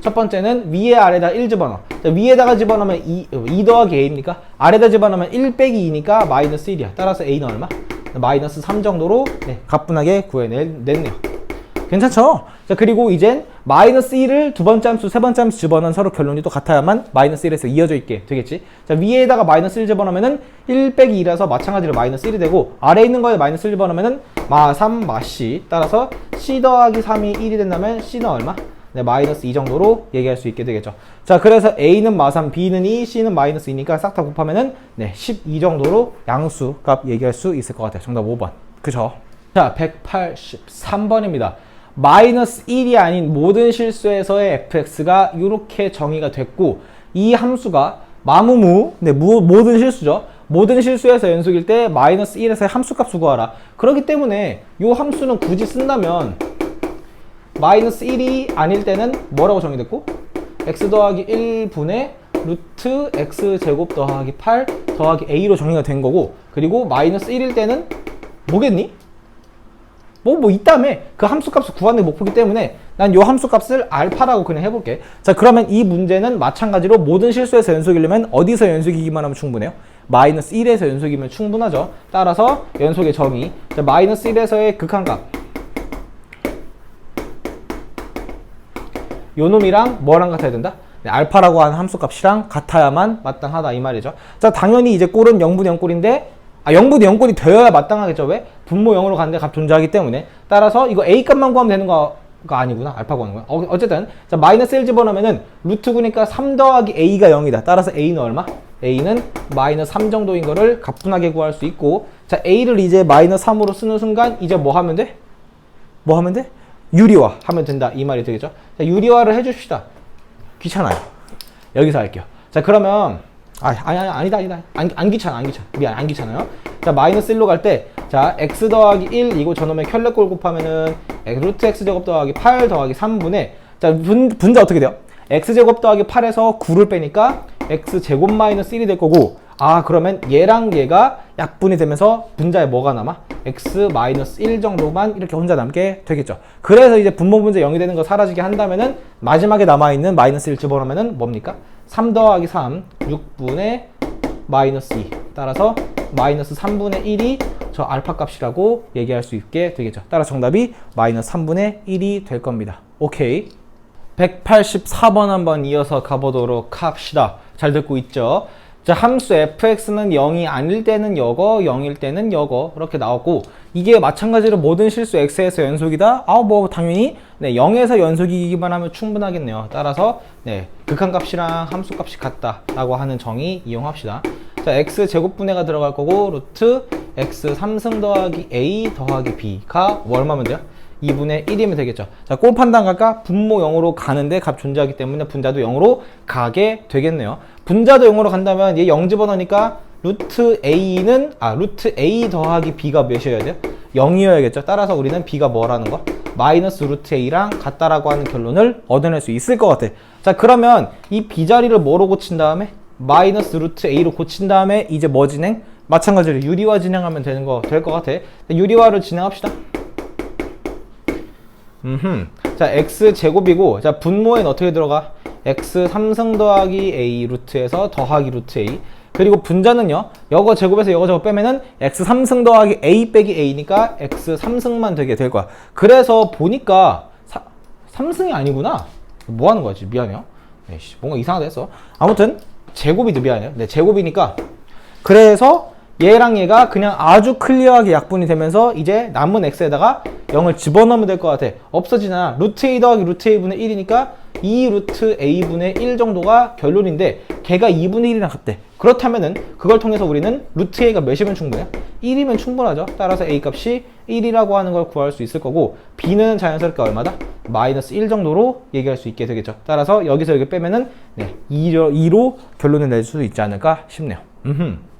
첫 번째는 위에 아래다 1 집어넣어. 자, 위에다가 집어넣으면 2 더하기 a입니까? 아래다 집어넣으면 1 빼기 2니까 -1이야. 따라서 a는 얼마? -3 정도로 가뿐하게 구해냈네요. 괜찮죠? 자, 그리고 이젠 -1을 두 번째 함수, 세 번째 함수 집어넣은 서로 결론이 또 같아야만 -1에서 이어져 있게 되겠지. 자, 위에다가 -1 집어넣으면은 1 빼기 2라서 마찬가지로 -1이 되고 아래에 있는 거에 -1 집어넣으면은 -3, -c. 따라서 c 더하기 3이 1이 된다면 c는 얼마? 네, -2 정도로 얘기할 수 있게 되겠죠. 자, 그래서 A는 -3, B는 2, C는 -2니까 싹 다 곱하면은 12 정도로 양수 값 얘기할 수 있을 것 같아요. 정답 5번. 그죠? 자, 183번입니다. -1이 아닌 모든 실수에서의 fx가 이렇게 정의가 됐고 이 함수가 모든 실수죠. 모든 실수에서 연속일 때 -1에서의 함수값을 구하라. 그렇기 때문에 이 함수는 굳이 쓴다면 -1이 아닐 때는 뭐라고 정의됐고? x 더하기 1분의 루트 x제곱 더하기 8 더하기 a로 정의가 된 거고, 그리고 -1일 때는 뭐겠니? 뭐 있다며. 그 함수값을 구하는 게 목표이기 때문에 난 요 함수값을 알파라고 그냥 해볼게. 자, 그러면 이 문제는 마찬가지로 모든 실수에서 연속이려면 어디서 연속이기만 하면 충분해요? -1에서 연속이면 충분하죠. 따라서 연속의 정의. 자, -1에서의 극한값. 요 놈이랑 뭐랑 같아야 된다? 네, 알파라고 하는 함수값이랑 같아야만 마땅하다 이 말이죠. 자, 당연히 이제 꼴은 0분의 0꼴인데 아, 0분의 0꼴이 되어야 마땅하겠죠. 왜? 분모 0으로 가는데 값 존재하기 때문에. 따라서 이거 a 값만 구하면 되는 거가 아니구나. 알파 구하는 거야. 어쨌든 자 마이너스 1 집어넣으면은 루트 9니까 3 더하기 a가 0이다. 따라서 a는 얼마? a는 마이너스 3 정도인 거를 가뿐하게 구할 수 있고, 자 a를 이제 마이너스 3으로 쓰는 순간 이제 뭐 하면 돼? 뭐 하면 돼? 유리화 하면 된다. 이 말이 되겠죠. 자, 유리화를 해줍시다. 귀찮아요. 여기서 할게요. 자 그러면 아니다. 안 귀찮아. 미안, 안 귀찮아요. 자, 마이너스 1로 갈 때, 자, x 더하기 1, 이거 저놈의 켤레꼴 곱하면은, 루트 x제곱 더하기 8 더하기 3분의, 자, 분자 어떻게 돼요? x제곱 더하기 8에서 9를 빼니까, x제곱 마이너스 1이 될 거고, 아, 그러면 얘랑 얘가 약분이 되면서 분자에 뭐가 남아? x 마이너스 1 정도만 이렇게 혼자 남게 되겠죠. 그래서 이제 분모 분자 0이 되는 거 사라지게 한다면은, 마지막에 남아있는 마이너스 1 집어넣으면은 뭡니까? 3 더하기 3, 6분의 마이너스 2. 따라서 마이너스 3분의 1이 저 알파 값이라고 얘기할 수 있게 되겠죠. 따라서 정답이 마이너스 3분의 1이 될 겁니다. 오케이. 184번 한번 이어서 가보도록 합시다. 잘 듣고 있죠? 자, 함수 fx는 0이 아닐 때는 여거, 0일 때는 여거 이렇게 나왔고, 이게 마찬가지로 모든 실수 x에서 연속이다? 뭐 당연히 0에서 연속이기만 하면 충분하겠네요. 따라서 극한값이랑 함수값이 같다 라고 하는 정의 이용합시다. 자, x 제곱분해가 들어갈 거고, 루트 x 3승 더하기 a 더하기 b가 얼마면 돼요? 2분의 1이면 되겠죠. 자, 꼴 판단 갈까? 분모 0으로 가는데 값 존재하기 때문에 분자도 0으로 가게 되겠네요. 분자도 0으로 간다면 얘 0 집어넣으니까 루트 a 더하기 b가 몇이어야 돼요? 0이어야겠죠. 따라서 우리는 b가 뭐라는 거? 마이너스 루트 a랑 같다라고 하는 결론을 얻어낼 수 있을 것 같아. 자, 그러면 이 b자리를 뭐로 고친 다음에? 마이너스 루트 a로 고친 다음에 이제 뭐 진행? 마찬가지로 유리화 진행하면 되는 거 될 것 같아. 유리화를 진행합시다. 자, x 제곱이고, 자, 분모엔 어떻게 들어가? x 3승 더하기 a 루트에서 더하기 루트 a. 그리고 분자는요, 여거 제곱에서 여거 제곱 빼면은 x 3승 더하기 a 빼기 a니까 x 3승만 되게 될 거야. 그래서 보니까 3승이 아니구나. 뭐 하는 거지? 미안해요. 에이씨, 뭔가 이상하다 했어. 아무튼 제곱이도 미안해요. 제곱이니까, 그래서 얘랑 얘가 그냥 아주 클리어하게 약분이 되면서 이제 남은 x에다가 0을 집어넣으면 될 것 같아. 없어지잖아. 루트 a 더하기 루트 a분의 1이니까 2 루트 a분의 1 정도가 결론인데, 걔가 2분의 1이랑 같대. 그렇다면은 그걸 통해서 우리는 루트 a가 몇이면 충분해? 1이면 충분하죠. 따라서 a 값이 1이라고 하는 걸 구할 수 있을 거고, b는 자연스럽게 얼마다? 마이너스 1 정도로 얘기할 수 있게 되겠죠. 따라서 여기서 여기 빼면은 2로 결론을 낼 수 있지 않을까 싶네요.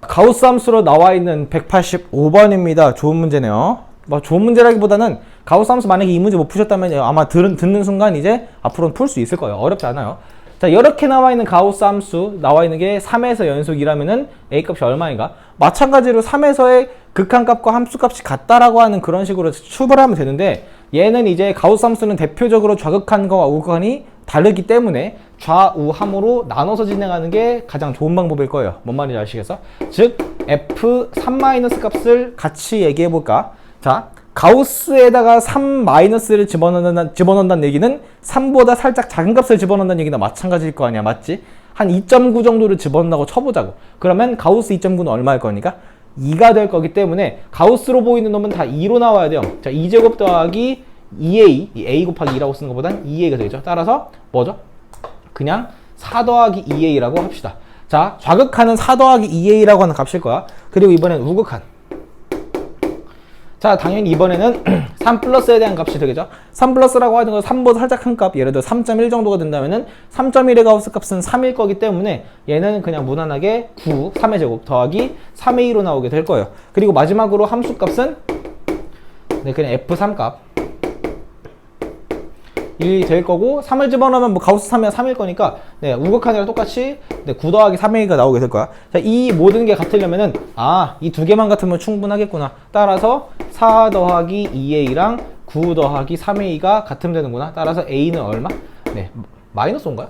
가우스 함수로 나와 있는 185번입니다. 좋은 문제네요. 좋은 문제라기보다는 가우스 함수 만약에 이 문제 못 푸셨다면 아마 듣는 순간 이제 앞으로는 풀 수 있을 거예요. 어렵지 않아요. 자, 이렇게 나와 있는 가우스 함수 나와 있는 게 3에서 연속이라면은 a 값이 얼마인가? 마찬가지로 3에서의 극한값과 함수값이 같다라고 하는 그런 식으로 출발하면 되는데, 얘는 이제 가우스 함수는 대표적으로 좌극한과 우극한이 다르기 때문에 좌우함으로 나눠서 진행하는 게 가장 좋은 방법일 거예요. 뭔 말인지 아시겠어? 즉 f3- 값을 같이 얘기해 볼까? 자, 가우스에다가 3-를 집어넣는다는 얘기는 3보다 살짝 작은 값을 집어넣는다는 얘기나 마찬가지일 거 아니야, 맞지? 한 2.9 정도를 집어넣는다고 쳐보자고. 그러면 가우스 2.9는 얼마일 거니까? 2가 될 거기 때문에 가우스로 보이는 놈은 다 2로 나와야 돼요. 자, 2제곱 더하기 2a, 이 a 곱하기 2라고 쓰는 것보단 2a가 되겠죠. 따라서 뭐죠? 그냥 4 더하기 2a라고 합시다. 자, 좌극한은 4 더하기 2a라고 하는 값일 거야. 그리고 이번엔 우극한. 자, 당연히 이번에는 3 플러스에 대한 값이 되겠죠. 3 플러스라고 하는 건 3보다 살짝 큰 값, 예를 들어 3.1 정도가 된다면은 3.1의 가우스 값은 3일 거기 때문에 얘는 그냥 무난하게 9, 3의 제곱 더하기 3의 2로 나오게 될 거예요. 그리고 마지막으로 함수 값은 그냥 f3 값 1이 될 거고, 3을 집어넣으면 가우스 3이면 3일 거니까 우극한이랑 똑같이 9 더하기 3a가 나오게 될 거야. 자, 이 모든 게 같으려면은 이 두 개만 같으면 충분하겠구나. 따라서 4 더하기 2a랑 9 더하기 3a가 같으면 되는구나. 따라서 a는 얼마? 마이너스 5인가요?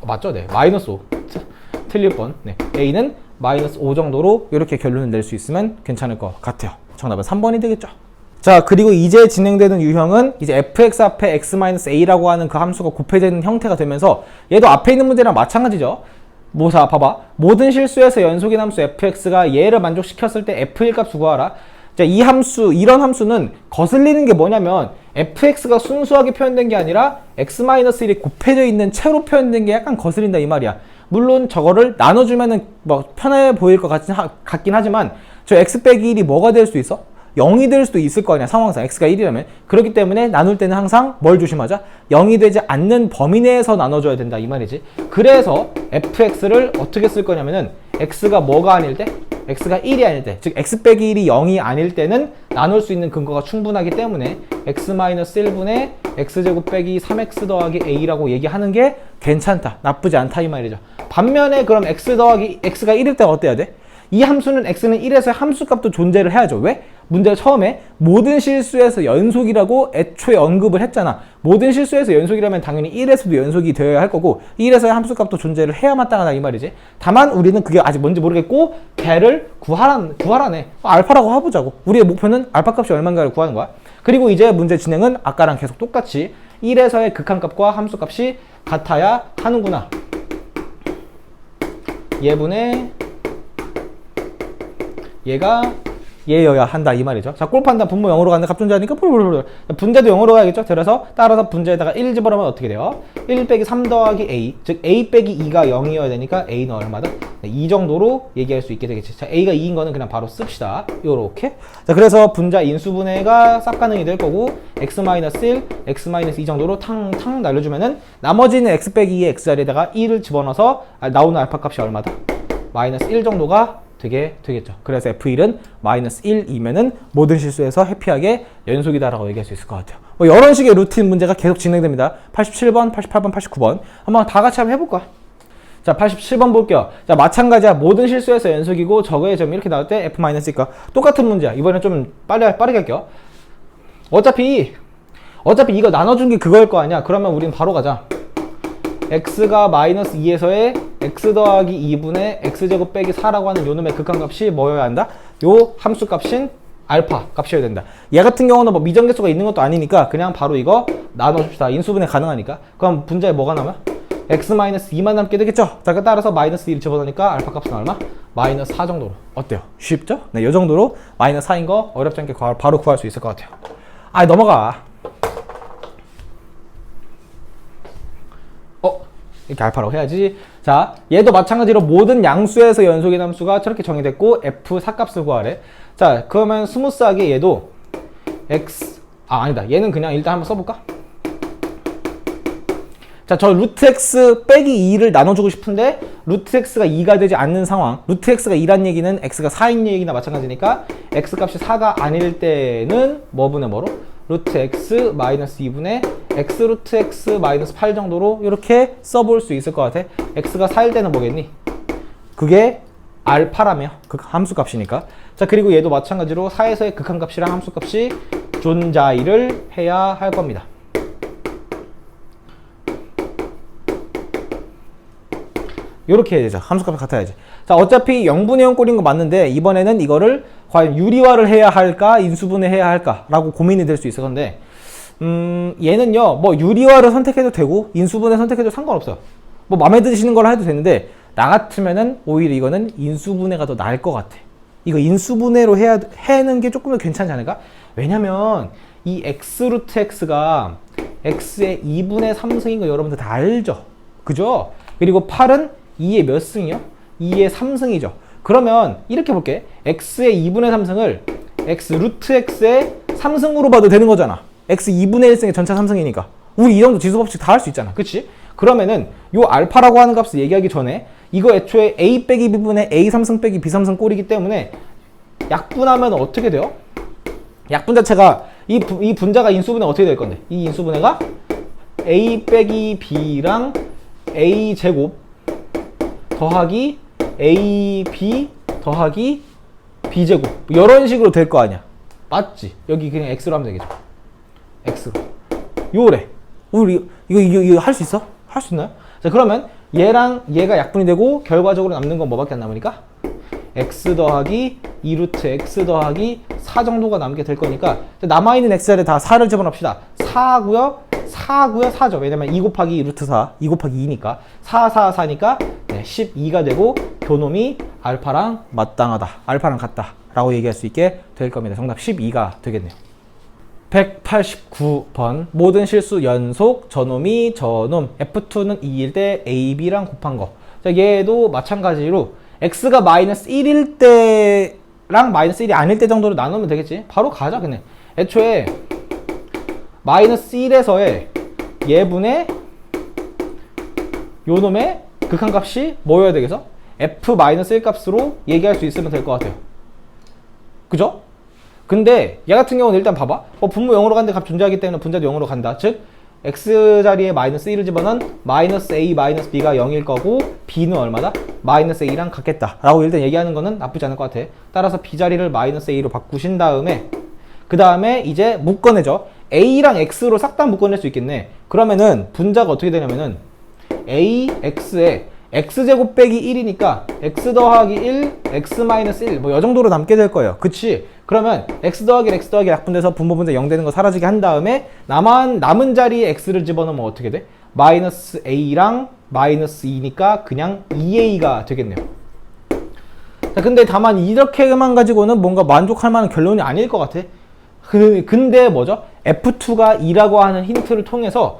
맞죠? 마이너스 5. 틀릴 뻔. a는 마이너스 5 정도로 이렇게 결론을 낼 수 있으면 괜찮을 것 같아요. 정답은 3번이 되겠죠. 자, 그리고 이제 진행되는 유형은 이제 fx 앞에 x-a라고 하는 그 함수가 곱해지는 형태가 되면서, 얘도 앞에 있는 문제랑 마찬가지죠. 자, 봐봐. 모든 실수에서 연속인 함수 fx가 얘를 만족시켰을 때 f1 값 구하라. 자, 이 함수, 이런 함수는 거슬리는 게 뭐냐면 fx가 순수하게 표현된 게 아니라 x-1이 곱해져 있는 채로 표현된 게 약간 거슬린다 이 말이야. 물론 저거를 나눠주면은 뭐 편해 보일 것 같긴 하지만 저 x 빼기 1이 뭐가 될 수 있어? 0이 될 수도 있을 거 아니야. 상황상 x가 1이라면. 그렇기 때문에 나눌 때는 항상 뭘 조심하자? 0이 되지 않는 범위 내에서 나눠줘야 된다 이 말이지. 그래서 fx를 어떻게 쓸 거냐면은 x가 뭐가 아닐 때? x가 1이 아닐 때, 즉 x 빼기 1이 0이 아닐 때는 나눌 수 있는 근거가 충분하기 때문에 x-1분의 x제곱 빼기 3x 더하기 a라고 얘기하는 게 괜찮다, 나쁘지 않다 이 말이죠. 반면에 그럼 x 더하기 x가 1일 때 어때야 돼? 이 함수는 x는 1에서 함수값도 존재를 해야죠. 왜? 문제 처음에 모든 실수에서 연속이라고 애초에 언급을 했잖아. 모든 실수에서 연속이라면 당연히 1에서도 연속이 되어야 할 거고 1에서의 함수값도 존재를 해야 마땅하다 이 말이지. 다만 우리는 그게 아직 뭔지 모르겠고 걔를 구하라네. 알파라고 해보자고. 우리의 목표는 알파 값이 얼마인가를 구하는 거야. 그리고 이제 문제 진행은 아까랑 계속 똑같이 1에서의 극한값과 함수값이 같아야 하는구나. 예분의 얘가 얘여야 한다 이 말이죠. 자, 꼴 판단 분모 0으로 가는데 값존재하니까 분자도 0으로 가야겠죠. 그래서 따라서 분자에다가 1 집어넣으면 어떻게 돼요? 1 빼기 3 더하기 a, 즉 a 빼기 2가 0이어야 되니까 a는 얼마다? 네, 이 정도로 얘기할 수 있게 되겠지. 자, a가 2인 거는 그냥 바로 씁시다. 요렇게. 자, 그래서 분자 인수분해가 싹가능이 될 거고 x-1, x-2 정도로 탕탕 날려주면은 나머지는 x 빼기 2의 x자리에다가 1을 집어넣어서 나오는 알파 값이 얼마다? 마이너스 1 정도가 되겠죠. 그래서 F1은 마이너스 1이면은 모든 실수에서 해피하게 연속이다라고 얘기할 수 있을 것 같아요. 뭐 이런 식의 루틴 문제가 계속 진행됩니다. 87번, 88번, 89번. 한번 다 같이 한번 해볼까? 자, 87번 볼게요. 자, 마찬가지야. 모든 실수에서 연속이고 저거의 점 이렇게 나올 때 F-니까 똑같은 문제야. 이번엔 좀 빠르게 할게요. 어차피 이거 나눠준 게 그거일 거 아니야. 그러면 우린 바로 가자. x가 마이너스 2에서의 x 더하기 2분의 x제곱 빼기 4라고 하는 요놈의 극한값이 뭐여야 한다? 요 함수값인 알파 값이어야 된다. 얘 같은 경우는 뭐 미정계수가 있는 것도 아니니까 그냥 바로 이거 나눠줍시다. 인수분해 가능하니까. 그럼 분자에 뭐가 남아? x-2만 남게 되겠죠? 자, 따라서 마이너스 1을 집어넣으니까 알파 값은 얼마? 마이너스 4 정도로. 어때요? 쉽죠? 네, 요 정도로 마이너스 4인 거 어렵지 않게 바로 구할 수 있을 것 같아요. 넘어가. 이렇게 알파라고 해야지. 자, 얘도 마찬가지로 모든 양수에서 연속인 함수가 저렇게 정의됐고 f4 값을 구하래. 자, 그러면 스무스하게 얘도 아니다. 얘는 그냥 일단 한번 써볼까? 자, 저 루트 x 빼기 2를 나눠주고 싶은데 루트 x가 2가 되지 않는 상황. 루트 x가 2란 얘기는 x가 4인 얘기나 마찬가지니까 x 값이 4가 아닐 때는 뭐분의 뭐로? 루트 x 마이너스 2분의 x 루트 x 마이너스 8 정도로 이렇게 써볼 수 있을 것 같아. x가 4일 때는 뭐겠니? 그게 알파라며. 그 함수값이니까. 자, 그리고 얘도 마찬가지로 4에서의 극한값이랑 함수값이 존재를 해야 할 겁니다. 이렇게 해야 되죠. 함수값이 같아야지. 자, 어차피 0분의 0 꼴인 거 맞는데 이번에는 이거를 과연 유리화를 해야 할까 인수분해 해야 할까 라고 고민이 될 수 있을 건데 얘는요 뭐 유리화를 선택해도 되고 인수분해 선택해도 상관없어요. 뭐 마음에 드시는 걸 해도 되는데 나 같으면은 오히려 이거는 인수분해가 더 나을 것 같아. 이거 인수분해로 해는 게 조금 더 괜찮지 않을까? 왜냐면 이 x 루트 x가 x의 2분의 3승인 거 여러분들 다 알죠? 그죠? 그리고 8은 2의 몇 승이요? 2의 3승이죠. 그러면 이렇게 볼게. x의 2분의 3승을 x 루트 x의 3승으로 봐도 되는 거잖아. x 2분의 1승의 전체 3승이니까. 우리 이 정도 지수법칙 다 할 수 있잖아. 그치? 그러면은 요 알파라고 하는 값을 얘기하기 전에 이거 애초에 a 빼기 b분의 a 3승 빼기 b 3승 꼴이기 때문에 약분하면 어떻게 돼요? 약분 자체가 이 분자가 인수분해 어떻게 될 건데? 이 인수분해가 a 빼기 b랑 a 제곱 더하기 ab 더하기 b제곱 이런 식으로 될 거 아니야. 맞지? 여기 그냥 x로 하면 되겠죠. x로 요래. 우리 이거 할 수 있어? 할 수 있나요? 자, 그러면 얘랑 얘가 약분이 되고 결과적으로 남는 건 뭐밖에 안 남으니까 x 더하기 2루트 x 더하기 4 정도가 남게 될 거니까 남아있는 x자리에 다 4를 집어넣읍시다. 4고요 4죠. 왜냐면 2 곱하기 루트 4 2 곱하기 2니까 4 4 4니까 네, 네, 12가 되고 교놈이 알파랑 마땅하다, 알파랑 같다 라고 얘기할 수 있게 될 겁니다. 정답 12가 되겠네요. 189번 모든 실수 연속 저놈이 저놈 F2는 2일 때 AB랑 곱한 거. 자, 얘도 마찬가지로 X가 마이너스 1일 때랑 마이너스 1이 아닐 때 정도로 나누면 되겠지. 바로 가자 그냥. 애초에 마이너스 1에서의 예분의 요놈의 극한값이 뭐여야 되겠어? F-1 값으로 얘기할 수 있으면 될 것 같아요. 그죠? 근데 얘 같은 경우는 일단 봐봐. 분모 0으로 간데 값 존재하기 때문에 분자도 0으로 간다. 즉 x 자리에 마이너스 1을 집어넣은 마이너스 a 마이너스 b가 0일 거고 b는 얼마다? 마이너스 a랑 같겠다 라고 일단 얘기하는 거는 나쁘지 않을 것 같아. 따라서 b 자리를 마이너스 a로 바꾸신 다음에 그 다음에 이제 묶어내죠. a랑 x로 싹 다 묶어낼 수 있겠네. 그러면은 분자가 어떻게 되냐면은 a, x에 x제곱 빼기 1이니까 x 더하기 1, x 마이너스 1 뭐 이 정도로 남게 될 거예요. 그치? 그러면 x 더하기 x 더하기 약분돼서 분모 분자 0 되는 거 사라지게 한 다음에 남은 자리에 x를 집어넣으면 어떻게 돼? 마이너스 a랑 마이너스 2니까 그냥 2a가 되겠네요. 자, 근데 다만 이렇게만 가지고는 뭔가 만족할 만한 결론이 아닐 것 같아. 근데 뭐죠? F2가 2라고 하는 힌트를 통해서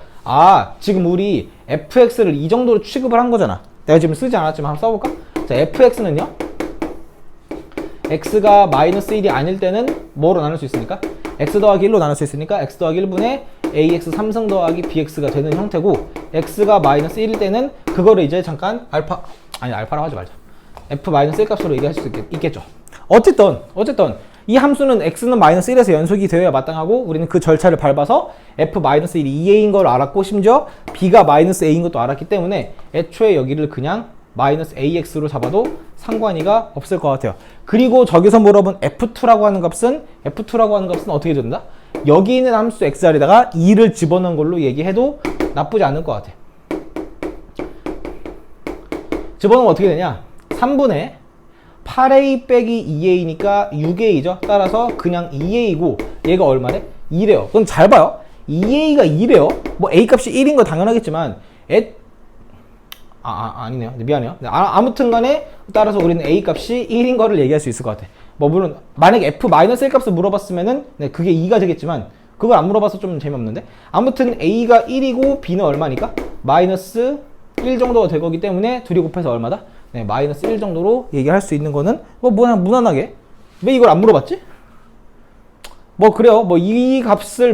지금 우리 fx를 이 정도로 취급을 한 거잖아. 내가 지금 쓰지 않았지만 한번 써볼까? 자, fx는요 x가 마이너스 1이 아닐 때는 뭐로 나눌 수 있으니까? x 더하기 1로 나눌 수 있으니까 x 더하기 1분의 ax 3승 더하기 bx가 되는 형태고, x가 마이너스 1일 때는 그거를 이제 잠깐 알파라고 하지 말자. f-1 값으로 얘기할 수 있겠죠. 어쨌든 이 함수는 x는 마이너스 1에서 연속이 되어야 마땅하고 우리는 그 절차를 밟아서 f-1이 2a인 걸 알았고 심지어 b가 마이너스 a인 것도 알았기 때문에 애초에 여기를 그냥 마이너스 ax로 잡아도 상관이가 없을 것 같아요. 그리고 저기서 물어본 f2라고 하는 값은 어떻게 된다? 여기 있는 함수 x자리에다가 2를 집어넣은 걸로 얘기해도 나쁘지 않을 것 같아. 집어넣으면 어떻게 되냐? 3분의 8a 빼기 2a니까 6a죠. 따라서 그냥 2a고 얘가 얼마래? 2래요. 그럼 잘 봐요. 2a가 2래요. 뭐 a 값이 1인 거 당연하겠지만 아니네요. 미안해요. 아무튼 간에 따라서 우리는 a 값이 1인 거를 얘기할 수 있을 것 같아. 뭐 물론 만약에 f-1 값을 물어봤으면은 그게 2가 되겠지만 그걸 안 물어봐서 좀 재미없는데, 아무튼 a가 1이고 b는 얼마니까? 마이너스 1 정도가 될 거기 때문에 둘이 곱해서 얼마다? 네, 마이너스 1 정도로 얘기할 수 있는 거는 뭐 무난하게. 왜 이걸 안 물어봤지? 뭐 그래요. 뭐 이 값이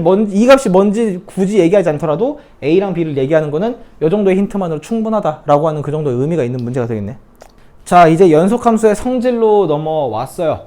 뭔지 굳이 얘기하지 않더라도 a랑 b를 얘기하는 거는 이 정도의 힌트만으로 충분하다라고 하는 그 정도의 의미가 있는 문제가 되겠네. 자, 이제 연속함수의 성질로 넘어왔어요.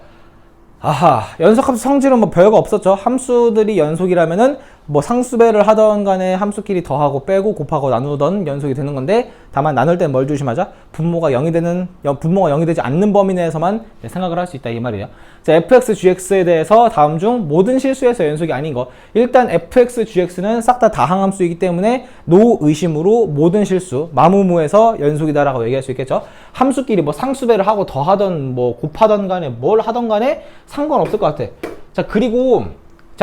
연속함수 성질은 뭐 별거 없었죠. 함수들이 연속이라면은 뭐 상수배를 하던 간에 함수끼리 더하고 빼고 곱하고 나누던 연속이 되는 건데, 다만 나눌 땐 뭘 조심하자? 분모가 0이 되지 않는 범위 내에서만 생각을 할 수 있다 이 말이에요. 자, fx, gx에 대해서 다음 중 모든 실수에서 연속이 아닌 거. 일단 fx, gx는 싹 다 다항함수이기 때문에 노의심으로 모든 실수, 마무무에서 연속이다라고 얘기할 수 있겠죠. 함수끼리 뭐 상수배를 하고 더하던 뭐 곱하던 간에 뭘 하던 간에 상관없을 것 같아. 자, 그리고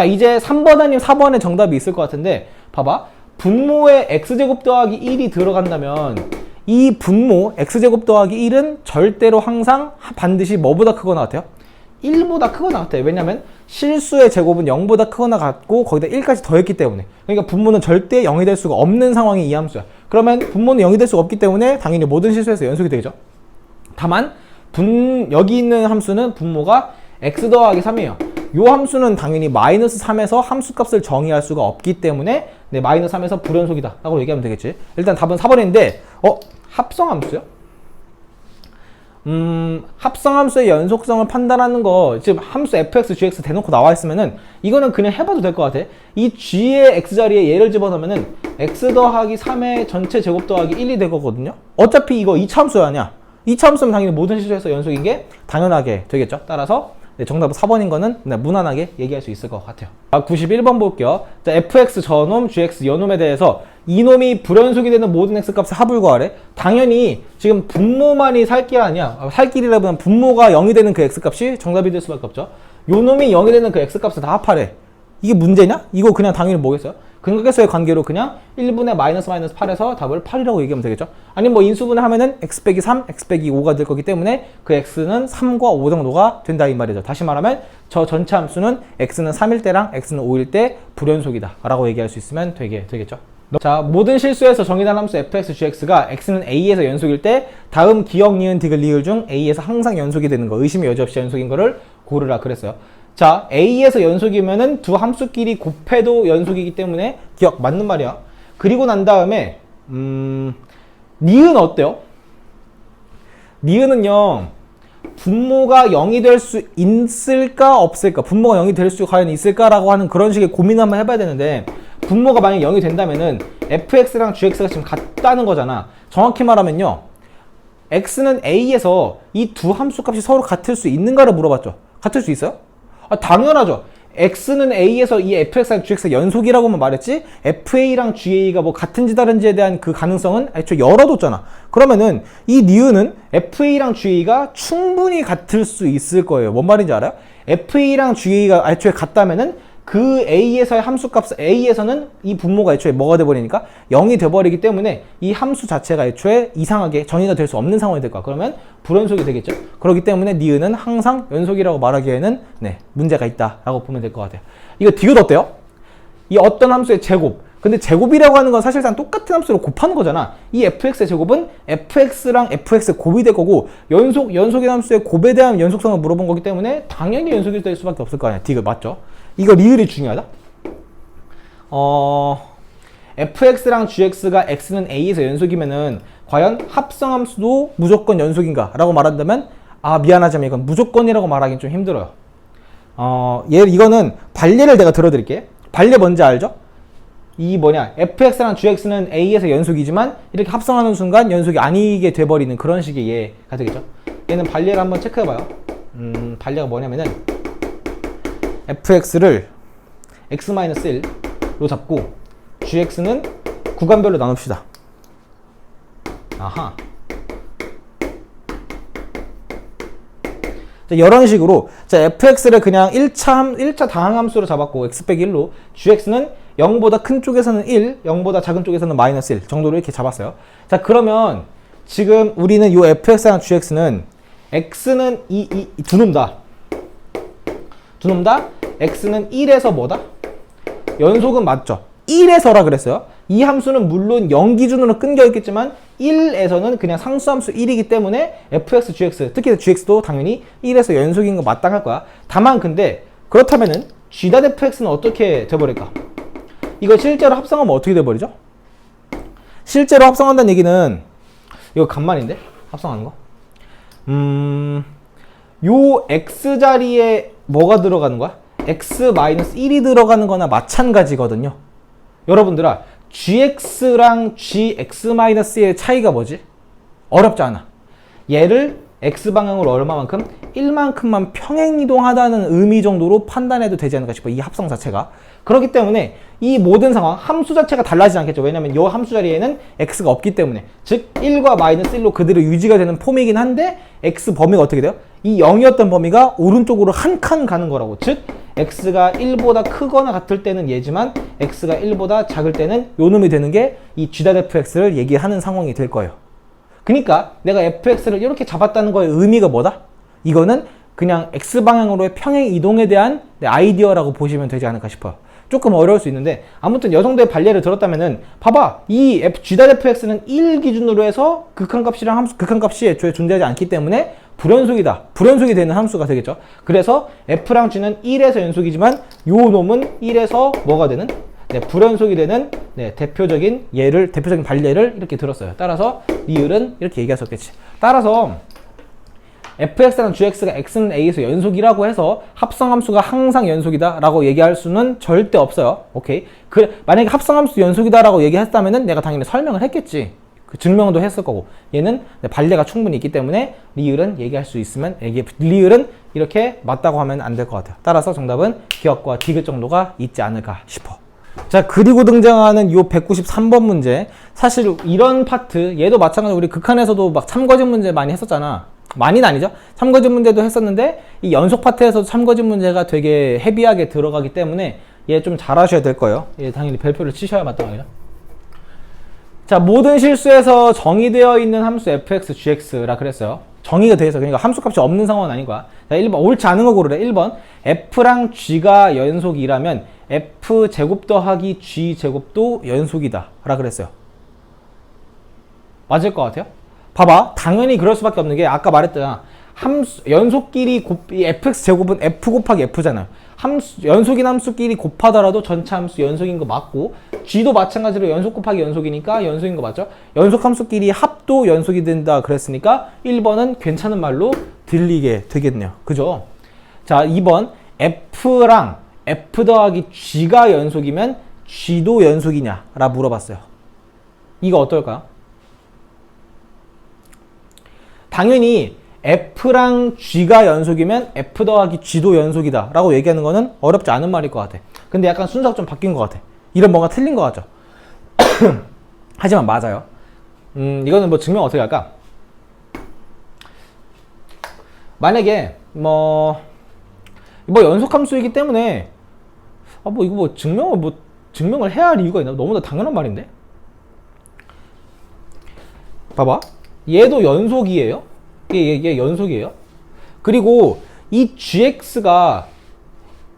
이제 3번 아니면 4번에 정답이 있을 것 같은데, 봐봐. 분모에 x제곱 더하기 1이 들어간다면 이 분모 x제곱 더하기 1은 절대로 항상 반드시 뭐보다 크거나 같아요? 1보다 크거나 같아요. 왜냐면 실수의 제곱은 0보다 크거나 같고 거기다 1까지 더했기 때문에. 그러니까 분모는 절대 0이 될 수가 없는 상황이 이 함수야. 그러면 분모는 0이 될 수가 없기 때문에 당연히 모든 실수에서 연속이 되죠. 다만 여기 있는 함수는 분모가 x 더하기 3이에요. 요 함수는 당연히 마이너스 3에서 함수값을 정의할 수가 없기 때문에 마이너스 3에서 불연속이다 라고 얘기하면 되겠지. 일단 답은 4번인데 합성함수요? 합성함수의 연속성을 판단하는 거, 지금 함수 fx, gx 대놓고 나와 있으면은 이거는 그냥 해봐도 될 것 같아. 이 g의 x자리에 얘를 집어넣으면은 x 더하기 3의 전체 제곱 더하기 1이 될 거거든요. 어차피 이거 2차 함수 아니야. 2차 함수면 당연히 모든 실수에서 연속인 게 당연하게 되겠죠. 따라서 정답은 4번인 거는 무난하게 얘기할 수 있을 것 같아요. 91번 볼게요. 자, fx 저놈, gx 여놈에 대해서 이놈이 불연속이 되는 모든 x값의 합을 구하래. 당연히 지금 분모만이 살 길 아니야. 살 길이라 분모가 0이 되는 그 x값이 정답이 될 수밖에 없죠. 요놈이 0이 되는 그 x값을 다 합하래. 이게 문제냐? 이거 그냥 당연히 뭐겠어요? 근각계수의 관계로 그냥 1분의 마이너스 8에서 답을 8이라고 얘기하면 되겠죠? 아니면 뭐 인수분해 하면은 x 빼기 3, x 빼기 5가 될 거기 때문에 그 x는 3과 5 정도가 된다 이 말이죠. 다시 말하면 저 전체 함수는 x는 3일 때랑 x는 5일 때 불연속이다 라고 얘기할 수 있으면 되겠죠? 자, 모든 실수에서 정의된 함수 fx, gx가 x는 a에서 연속일 때 다음 기억, 니은, 디귿, 리을 중 a에서 항상 연속이 되는 거, 의심의 여지 없이 연속인 거를 고르라 그랬어요. 자, a에서 연속이면은 두 함수끼리 곱해도 연속이기 때문에 기억 맞는 말이야. 그리고 난 다음에 니은 어때요? 니은은요, 분모가 0이 될 수 있을까 없을까, 분모가 0이 될 수 과연 있을까라고 하는 그런 식의 고민을 한번 해봐야 되는데, 분모가 만약 0이 된다면은 fx랑 gx가 지금 같다는 거잖아. 정확히 말하면요, x는 a에서 이 두 함수 값이 서로 같을 수 있는가를 물어봤죠. 같을 수 있어요? 아, 당연하죠. x는 a에서 이 fx랑 gx가 연속이라고만 말했지 fa랑 ga가 뭐 같은지 다른지에 대한 그 가능성은 애초에 열어뒀잖아. 그러면은 이 니은은 fa랑 ga가 충분히 같을 수 있을 거예요. 뭔 말인지 알아요? fa랑 ga가 애초에 같다면은 그 a에서의 함수값, a에서는 이 분모가 애초에 뭐가 돼버리니까 0이 돼버리기 때문에 이 함수 자체가 애초에 이상하게 정의가 될 수 없는 상황이 될 거야. 그러면 불연속이 되겠죠. 그렇기 때문에 니은은 항상 연속이라고 말하기에는 문제가 있다라고 보면 될 것 같아요. 이거 디귿 어때요? 이 어떤 함수의 제곱. 근데 제곱이라고 하는 건 사실상 똑같은 함수로 곱하는 거잖아. 이 fx의 제곱은 fx랑 fx의 곱이 될 거고, 연속인 함수의 곱에 대한 연속성을 물어본 거기 때문에 당연히 연속이 될 수밖에 없을 거 아니야. 디귿 맞죠? 이거 리을이 중요하다? fx랑 gx가 x는 a에서 연속이면은 과연 합성함수도 무조건 연속인가? 라고 말한다면, 아, 미안하지만 이건 무조건이라고 말하기는 좀 힘들어요. 이거는 반례를 내가 들어드릴게. 반례 뭔지 알죠? 이 fx랑 gx는 a에서 연속이지만 이렇게 합성하는 순간 연속이 아니게 돼버리는 그런 식의 예가 되겠죠? 얘는 반례를 한번 체크해봐요. 반례가 뭐냐면은, fx를 x-1로 잡고 gx는 구간별로 나눕시다. 아하. 자, 이런 식으로, 자, fx를 그냥 1차 다항함수로 잡았고 x 빼기 1로, gx는 0보다 큰 쪽에서는 1, 0보다 작은 쪽에서는 마이너스 1 정도로 이렇게 잡았어요. 자, 그러면 지금 우리는 요 fx랑 gx는 x는 두놈다. x는 1에서 뭐다? 연속은 맞죠? 1에서라 그랬어요. 이 함수는 물론 0 기준으로 끊겨 있겠지만 1에서는 그냥 상수함수 1이기 때문에 fx, gx, 특히 gx도 당연히 1에서 연속인 거 마땅할 거야. 다만 근데 그렇다면은 g.fx는 어떻게 돼버릴까? 이거 실제로 합성하면 어떻게 돼버리죠? 실제로 합성한다는 얘기는, 이거 간만인데? 합성하는 거? 요 x자리에 뭐가 들어가는 거야? x-1이 들어가는 거나 마찬가지거든요. 여러분들아, gx랑 gx-의 차이가 뭐지? 어렵지 않아. 얘를 x방향으로 얼마만큼? 1만큼만 평행이동하다는 의미 정도로 판단해도 되지 않을까 싶어, 이 합성 자체가. 그렇기 때문에 이 모든 상황, 함수 자체가 달라지지 않겠죠. 왜냐면 이 함수 자리에는 x가 없기 때문에. 즉 1과 마이너스 1로 그대로 유지가 되는 폼이긴 한데, x 범위가 어떻게 돼요? 이 0이었던 범위가 오른쪽으로 한 칸 가는 거라고. 즉 x가 1보다 크거나 같을 때는 얘지만 x가 1보다 작을 때는 요 놈이 되는 게 이 g.fx를 얘기하는 상황이 될 거예요. 그러니까 내가 fx를 이렇게 잡았다는 거의 의미가 뭐다? 이거는 그냥 x방향으로의 평행 이동에 대한 아이디어라고 보시면 되지 않을까 싶어요. 조금 어려울 수 있는데, 아무튼 요 정도의 반례를 들었다면은, 봐봐, 이 g.fx는 1 기준으로 해서 극한값이 애초에 존재하지 않기 때문에 불연속이다. 불연속이 되는 함수가 되겠죠. 그래서 f랑 g는 1에서 연속이지만 요 놈은 1에서 뭐가 되는? 불연속이 되는 대표적인 반례를 이렇게 들었어요. 따라서 리을은 이렇게 얘기할 수 없겠지. 따라서 fx랑 gx가 x는 a에서 연속이라고 해서 합성함수가 항상 연속이다 라고 얘기할 수는 절대 없어요. 오케이. 만약에 합성함수 연속이다 라고 얘기했다면은 내가 당연히 설명을 했겠지. 그 증명도 했을 거고. 얘는 반례가 충분히 있기 때문에 리을은 얘기할 수 있으면, 리을은 이렇게 맞다고 하면 안 될 것 같아요. 따라서 정답은 기억과 디귿 정도가 있지 않을까 싶어. 자, 그리고 등장하는 요 193번 문제. 사실 이런 파트, 얘도 마찬가지로 우리 극한에서도 막 참거짓 문제 많이 했었잖아. 많이는 아니죠. 참거짓 문제도 했었는데 이 연속 파트에서 참거짓 문제가 되게 헤비하게 들어가기 때문에 얘 좀 잘 하셔야 될 거예요. 얘 당연히 별표를 치셔야 마땅하죠. 자, 모든 실수에서 정의되어 있는 함수 fx, gx라 그랬어요. 정의가 돼서, 그러니까 함수값이 없는 상황은 아닌 거야. 자, 1번 옳지 않은 거 고르래. 1번 f랑 g가 연속이라면 f제곱 더하기 g제곱도 연속이다 라 그랬어요. 맞을 것 같아요? 봐봐, 당연히 그럴 수밖에 없는 게 아까 말했잖아. 함수 연속끼리 이 fx 제곱은 f 곱하기 f잖아요. 연속인 함수끼리 곱하더라도 전체 함수 연속인 거 맞고, g도 마찬가지로 연속 곱하기 연속이니까 연속인 거 맞죠? 연속 함수끼리 합도 연속이 된다 그랬으니까 1번은 괜찮은 말로 들리게 되겠네요. 그죠? 자, 2번 f랑 f 더하기 g가 연속이면 g도 연속이냐 라 물어봤어요. 이거 어떨까요? 당연히 f랑 g가 연속이면 f 더하기 g도 연속이다 라고 얘기하는 거는 어렵지 않은 말일 것 같아. 근데 약간 순서가 좀 바뀐 것 같아. 이런 뭔가 틀린 것 같죠? 하지만 맞아요. 이거는 뭐 증명 어떻게 할까? 만약에 뭐 연속함수이기 때문에 이거 증명을 해야 할 이유가 있나? 너무나 당연한 말인데. 봐봐, 얘도 연속이에요. 얘 연속이에요. 그리고 이 gx가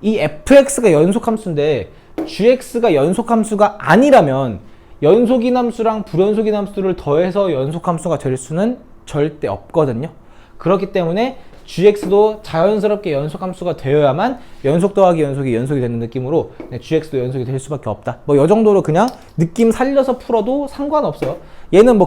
이 fx가 연속함수인데 gx가 연속함수가 아니라면 연속인 함수랑 불연속인 함수를 더해서 연속함수가 될 수는 절대 없거든요. 그렇기 때문에 gx도 자연스럽게 연속함수가 되어야만 연속 더하기 연속이 되는 느낌으로 gx도 연속이 될 수밖에 없다. 뭐 이 정도로 그냥 느낌 살려서 풀어도 상관없어요. 얘는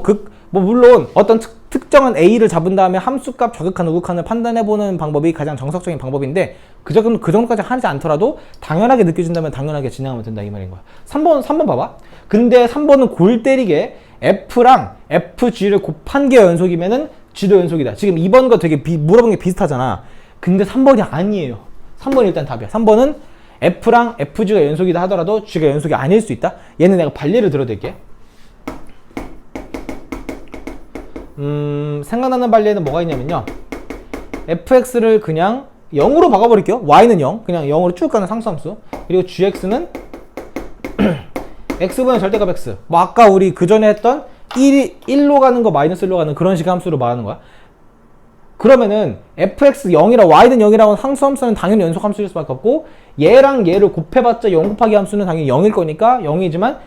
물론 어떤 특정한 a를 잡은 다음에 함수값 좌극한 우극한을 판단해보는 방법이 가장 정석적인 방법인데 그 정도까지 하지 않더라도 당연하게 느껴진다면 당연하게 진행하면 된다 이 말인 거야. 3번 봐봐. 근데 3번은 골 때리게 f랑 fg를 곱한 게 연속이면은 g도 연속이다. 지금 2번과 되게 물어본 게 비슷하잖아. 근데 3번이 아니에요. 3번이 일단 답이야. 3번은 f랑 fg가 연속이다 하더라도 g가 연속이 아닐 수 있다. 얘는 내가 반례를 들어드릴게. 생각나는 반례는 뭐가 있냐면요. fx를 그냥 0으로 바꿔버릴게요. y는 0. 그냥 0으로 쭉 가는 상수함수. 그리고 gx는 x분의 절대값 x. 뭐 아까 우리 그 전에 했던 1로 가는 거 마이너스 1로 가는 그런 식의 함수로 말하는 거야. 그러면은 fx 0이라 y는 0이라고 상수함수는 당연히 연속함수일 수밖에 없고 얘랑 얘를 곱해봤자 0 곱하기 함수는 당연히 0일 거니까 0이지만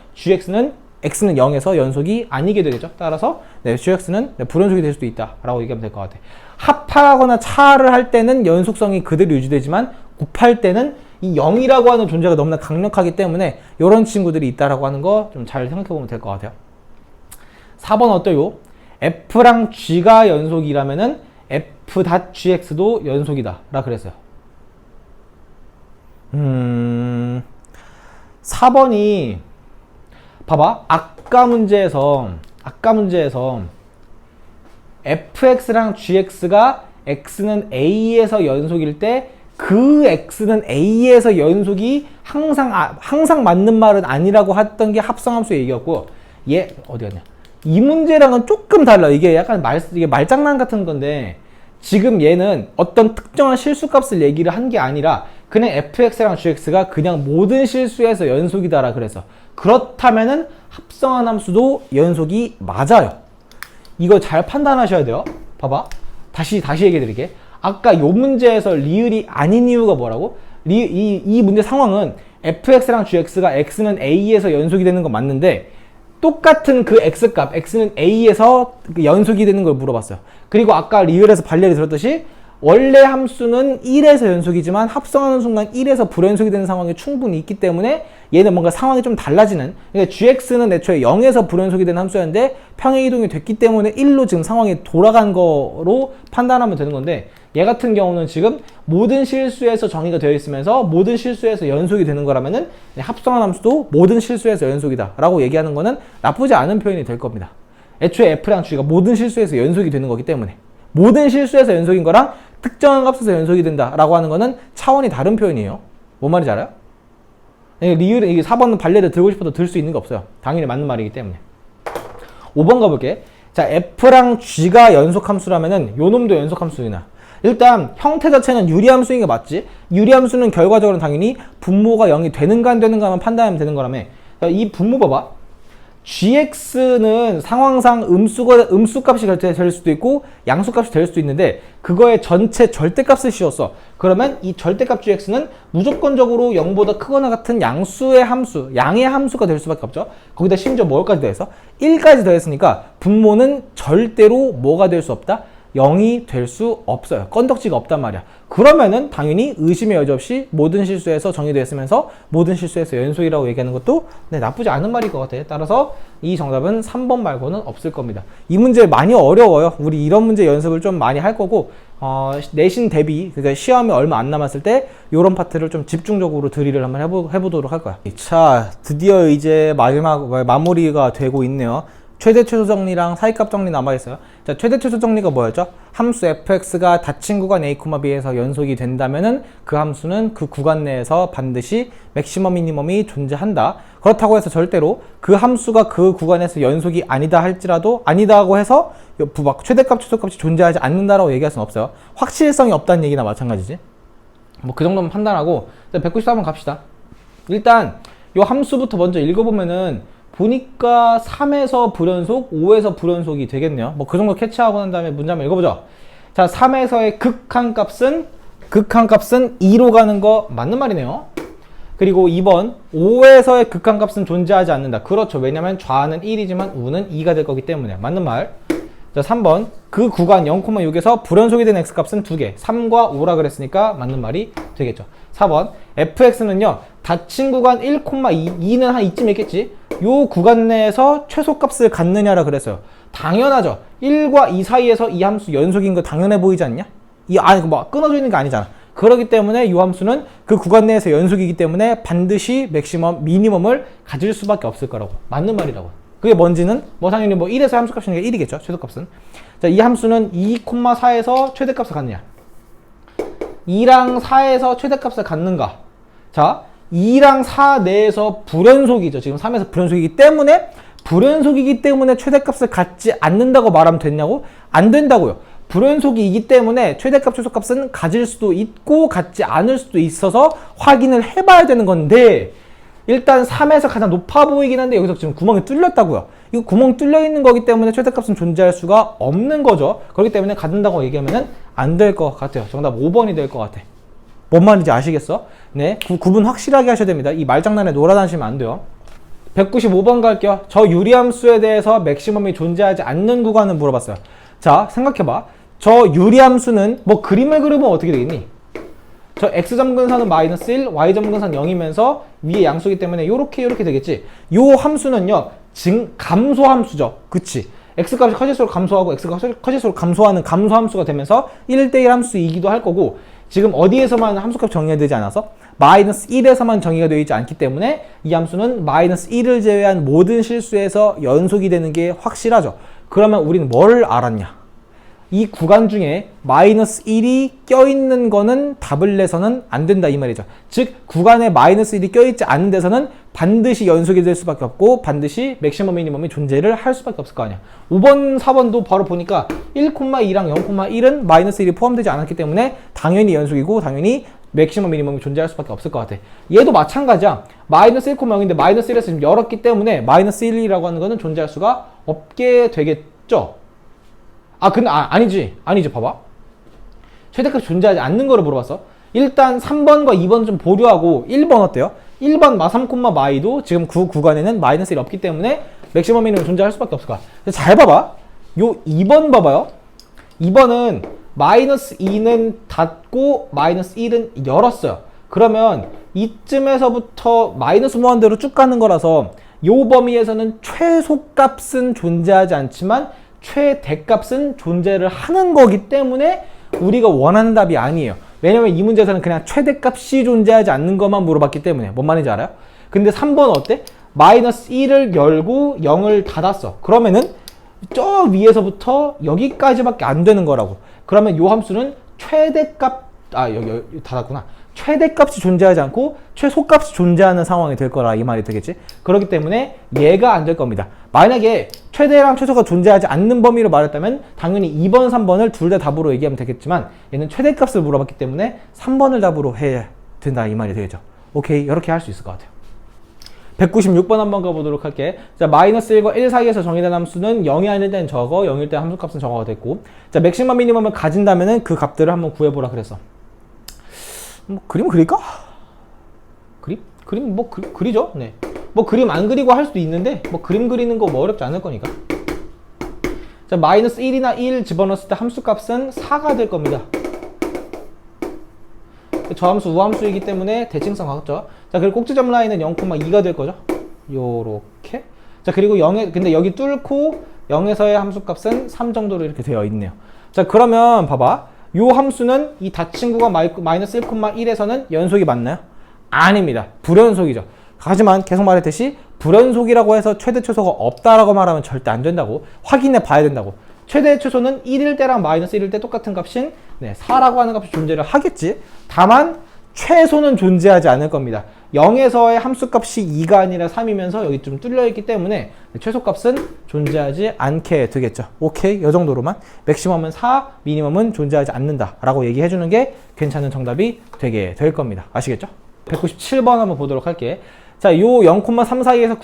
x는 0에서 연속이 아니게 되겠죠. 따라서 gx는 불연속이 될 수도 있다 라고 얘기하면 될 것 같아. 합하거나 차를 할 때는 연속성이 그대로 유지되지만 곱할 때는 이 0이라고 하는 존재가 너무나 강력하기 때문에 이런 친구들이 있다라고 하는 거 좀 잘 생각해보면 될 것 같아요. 4번 어때요? f랑 g가 연속이라면은 f.gx도 연속이다 라 그랬어요. 4번이 봐봐, 아까 문제에서 fx랑 gx가 x는 a에서 연속일 때 그 x는 a에서 연속이 항상 맞는 말은 아니라고 했던 게 합성함수 얘기였고, 얘 어디 갔냐? 이 문제랑은 조금 달라. 이게 약간 이게 말장난 같은 건데, 지금 얘는 어떤 특정한 실수값을 얘기를 한 게 아니라 그냥 fx랑 gx가 그냥 모든 실수에서 연속이다라 그래서, 그렇다면은 합성한 함수도 연속이 맞아요. 이거 잘 판단하셔야 돼요. 봐봐, 다시 얘기해 드릴게. 아까 요 문제에서 리을이 아닌 이유가 뭐라고? 이 문제 상황은 fx랑 gx가 x는 a에서 연속이 되는 건 맞는데 똑같은 그 x값 x는 a에서 연속이 되는 걸 물어봤어요. 그리고 아까 리을에서 반례를 들었듯이 원래 함수는 1에서 연속이지만 합성하는 순간 1에서 불연속이 되는 상황이 충분히 있기 때문에 얘는 뭔가 상황이 좀 달라지는, 그러니까 gx는 애초에 0에서 불연속이 되는 함수였는데 평행이동이 됐기 때문에 1로 지금 상황이 돌아간 거로 판단하면 되는 건데, 얘 같은 경우는 지금 모든 실수에서 정의가 되어 있으면서 모든 실수에서 연속이 되는 거라면은 합성한 함수도 모든 실수에서 연속이다 라고 얘기하는 거는 나쁘지 않은 표현이 될 겁니다. 애초에 f랑 g가 모든 실수에서 연속이 되는 거기 때문에 모든 실수에서 연속인 거랑 특정한 값에서 연속이 된다 라고 하는 거는 차원이 다른 표현이에요. 뭔 말인지 알아요? 리을은 이게 4번은 반례를 들고 싶어도 들 수 있는 게 없어요. 당연히 맞는 말이기 때문에. 5번 가볼게. 자, f랑 g가 연속함수라면은 요 놈도 연속함수이나. 일단 형태 자체는 유리함수인 게 맞지? 유리함수는 결과적으로 당연히 분모가 0이 되는가 안 되는가만 판단하면 되는 거라며. 이 분모 봐봐. gx는 상황상 음수값이 될 수도 있고 양수값이 될 수도 있는데 그거의 전체 절대값을 씌웠어. 그러면 이 절대값 gx는 무조건적으로 0보다 크거나 같은 양수의 함수, 양의 함수가 될 수밖에 없죠. 거기다 심지어 뭘까지 더해서 1까지 더했으니까 분모는 절대로 뭐가 될 수 없다? 0이 될 수 없어요. 건덕지가 없단 말이야. 그러면은 당연히 의심의 여지 없이 모든 실수에서 정의되었으면서 모든 실수에서 연속이라고 얘기하는 것도 나쁘지 않은 말일 것 같아. 따라서 이 정답은 3번 말고는 없을 겁니다. 이 문제 많이 어려워요. 우리 이런 문제 연습을 좀 많이 할 거고 내신 대비 그러니까 시험이 얼마 안 남았을 때 이런 파트를 좀 집중적으로 드릴을 한번 해보도록 할 거야. 자, 드디어 이제 마지막 마무리가 되고 있네요. 최대 최소 정리랑 사이값 정리 남아있어요. 자, 최대 최소 정리가 뭐였죠? 함수 fx가 닫힌 구간 a, b에서 연속이 된다면은 그 함수는 그 구간 내에서 반드시 맥시멈 미니멈이 존재한다. 그렇다고 해서 절대로 그 함수가 그 구간에서 연속이 아니다 할지라도 아니다고 해서 최대값 최소값이 존재하지 않는다라고 얘기할 수는 없어요. 확실성이 없다는 얘기나 마찬가지지. 뭐 그 정도면 판단하고 194번 갑시다. 일단 요 함수부터 먼저 읽어보면은 보니까 3에서 불연속, 5에서 불연속이 되겠네요. 뭐 그 정도 캐치하고 난 다음에 문제 한번 읽어보죠. 자, 3에서의 극한값은 2로 가는 거 맞는 말이네요. 그리고 2번 5에서의 극한값은 존재하지 않는다. 그렇죠. 왜냐면 좌는 1이지만 우는 2가 될 거기 때문에 맞는 말. 자, 3번 그 구간 0,6에서 불연속이 된 x값은 2개 3과 5라 그랬으니까 맞는 말이 되겠죠. 4번 fx는요 닫힌 구간 1,2는 한 이쯤 있겠지. 요 구간 내에서 최소값을 갖느냐라 그랬어요. 당연하죠. 1과 2 사이에서 이 함수 연속인 거 당연해 보이지 않냐? 뭐 끊어져 있는 게 아니잖아. 그렇기 때문에 이 함수는 그 구간 내에서 연속이기 때문에 반드시 맥시멈 미니멈을 가질 수밖에 없을 거라고. 맞는 말이라고. 그게 뭔지는 뭐 당연히 뭐 1에서 함수값이니까 1이겠죠. 최소값은. 자, 이 함수는 2,4에서 최대값을 갖느냐? 2랑 4에서 최대값을 갖는가? 자, 2랑 4 내에서 불연속이죠. 지금 3에서 불연속이기 때문에 최대값을 갖지 않는다고 말하면 됐냐고? 안 된다고요. 불연속이기 때문에 최대값, 최소값은 가질 수도 있고 갖지 않을 수도 있어서 확인을 해봐야 되는 건데 일단 3에서 가장 높아 보이긴 한데 여기서 지금 구멍이 뚫렸다고요. 이거 구멍 뚫려 있는 거기 때문에 최대값은 존재할 수가 없는 거죠. 그렇기 때문에 갖는다고 얘기하면 안 될 것 같아요. 정답 5번이 될 것 같아. 뭔 말인지 아시겠어? 네, 구분 확실하게 하셔야 됩니다. 이 말장난에 놀아다니시면 안 돼요. 195번 갈게요. 저 유리함수에 대해서 맥시멈이 존재하지 않는 구간을 물어봤어요. 자, 생각해봐. 저 유리함수는 뭐 그림을 그리면 어떻게 되겠니? 저 x점근선은 마이너스 1, y점근선 0이면서 위에 양수이기 때문에 요렇게 되겠지. 요 함수는요 감소함수죠. 그치? x값이 커질수록 감소하고 x가 커질수록 감소하는 감소함수가 되면서 1대1 함수이기도 할 거고 지금 어디에서만 함수값 정의가 되지 않아서 마이너스 1에서만 정의가 되어 있지 않기 때문에 이 함수는 마이너스 1을 제외한 모든 실수에서 연속이 되는 게 확실하죠. 그러면 우리는 뭘 알았냐? 이 구간 중에 마이너스 1이 껴있는 거는 답을 내서는 안 된다 이 말이죠. 즉 구간에 마이너스 1이 껴있지 않은 데서는 반드시 연속이 될 수밖에 없고 반드시 맥시멈 미니멈이 존재를 할 수밖에 없을 거 아니야. 5번 4번도 바로 보니까 1,2랑 0,1은 마이너스 1이 포함되지 않았기 때문에 당연히 연속이고 당연히 맥시멈 미니멈이 존재할 수밖에 없을 것 같아. 얘도 마찬가지야. 마이너스 1,0인데 마이너스 1에서 지금 열었기 때문에 마이너스 1이라고 하는 거는 존재할 수가 없게 되겠죠. 근데 아니지 봐봐. 최대값이 존재하지 않는 거를 물어봤어. 일단 3번과 2번 좀 보류하고 1번 어때요? 1번 마3,마이도 지금 그 구간에는 마이너스 1 없기 때문에 맥시멈 미니멈이 존재할 수밖에 없을 거야. 잘 봐봐. 요 2번 봐봐요. 2번은 마이너스 2는 닫고 마이너스 1은 열었어요. 그러면 이쯤에서부터 마이너스 무한대로 쭉 가는 거라서 요 범위에서는 최소값은 존재하지 않지만 최대값은 존재를 하는 거기 때문에 우리가 원하는 답이 아니에요. 왜냐면 이 문제에서는 그냥 최대값이 존재하지 않는 것만 물어봤기 때문에. 뭔 말인지 알아요? 근데 3번 어때? 마이너스 1을 열고 0을 닫았어. 그러면은 저 위에서부터 여기까지밖에 안 되는 거라고. 그러면 요 함수는 최대값 여기 닫았구나. 최대값이 존재하지 않고 최소값이 존재하는 상황이 될 거라 이 말이 되겠지. 그렇기 때문에 얘가 안 될 겁니다. 만약에 최대랑 최소가 존재하지 않는 범위로 말했다면 당연히 2번, 3번을 둘 다 답으로 얘기하면 되겠지만 얘는 최대값을 물어봤기 때문에 3번을 답으로 해야 된다 이 말이 되겠죠. 오케이, 이렇게 할 수 있을 것 같아요. 196번 한번 가보도록 할게. 자, 마이너스 1과 1 사이에서 정의된 함수는 0이 아닐 땐 저거, 0일 때 함수값은 저거가 됐고, 자, 맥시멈 미니멈을 가진다면은 그 값들을 한번 구해보라 그랬어. 뭐 그림 그릴까? 그림 뭐 그리죠. 네. 뭐 그림 안 그리고 할 수도 있는데 뭐 그림 그리는 거 뭐 어렵지 않을 거니까. 자, 마이너스 1이나 1 집어넣었을 때 함수값은 4가 될 겁니다. 저함수 우함수이기 때문에 대칭성 갖죠. 자, 그리고 꼭지점 라인은 0,2가 될 거죠. 요렇게. 자, 그리고 0에 근데 여기 뚫고 0에서의 함수값은 3 정도로 이렇게 되어 있네요. 자, 그러면 봐봐. 요 함수는 이 닫힌 구간 마이너스 1,1에서는 연속이 맞나요? 아닙니다. 불연속이죠. 하지만 계속 말했듯이 불연속이라고 해서 최대 최소가 없다라고 말하면 절대 안 된다고 확인해 봐야 된다고. 최대 최소는 1일 때랑 마이너스 1일 때 똑같은 값인 4라고 하는 값이 존재를 하겠지. 다만 최소는 존재하지 않을 겁니다. 0에서의 함수값이 2가 아니라 3이면서 여기 좀 뚫려있기 때문에 최소값은 존재하지 않게 되겠죠. 오케이, 이 정도로만 맥시멈은 4, 미니멈은 존재하지 않는다 라고 얘기해주는 게 괜찮은 정답이 되게 될 겁니다. 아시겠죠? 197번 한번 보도록 할게. 자, 요 0,3 사이에서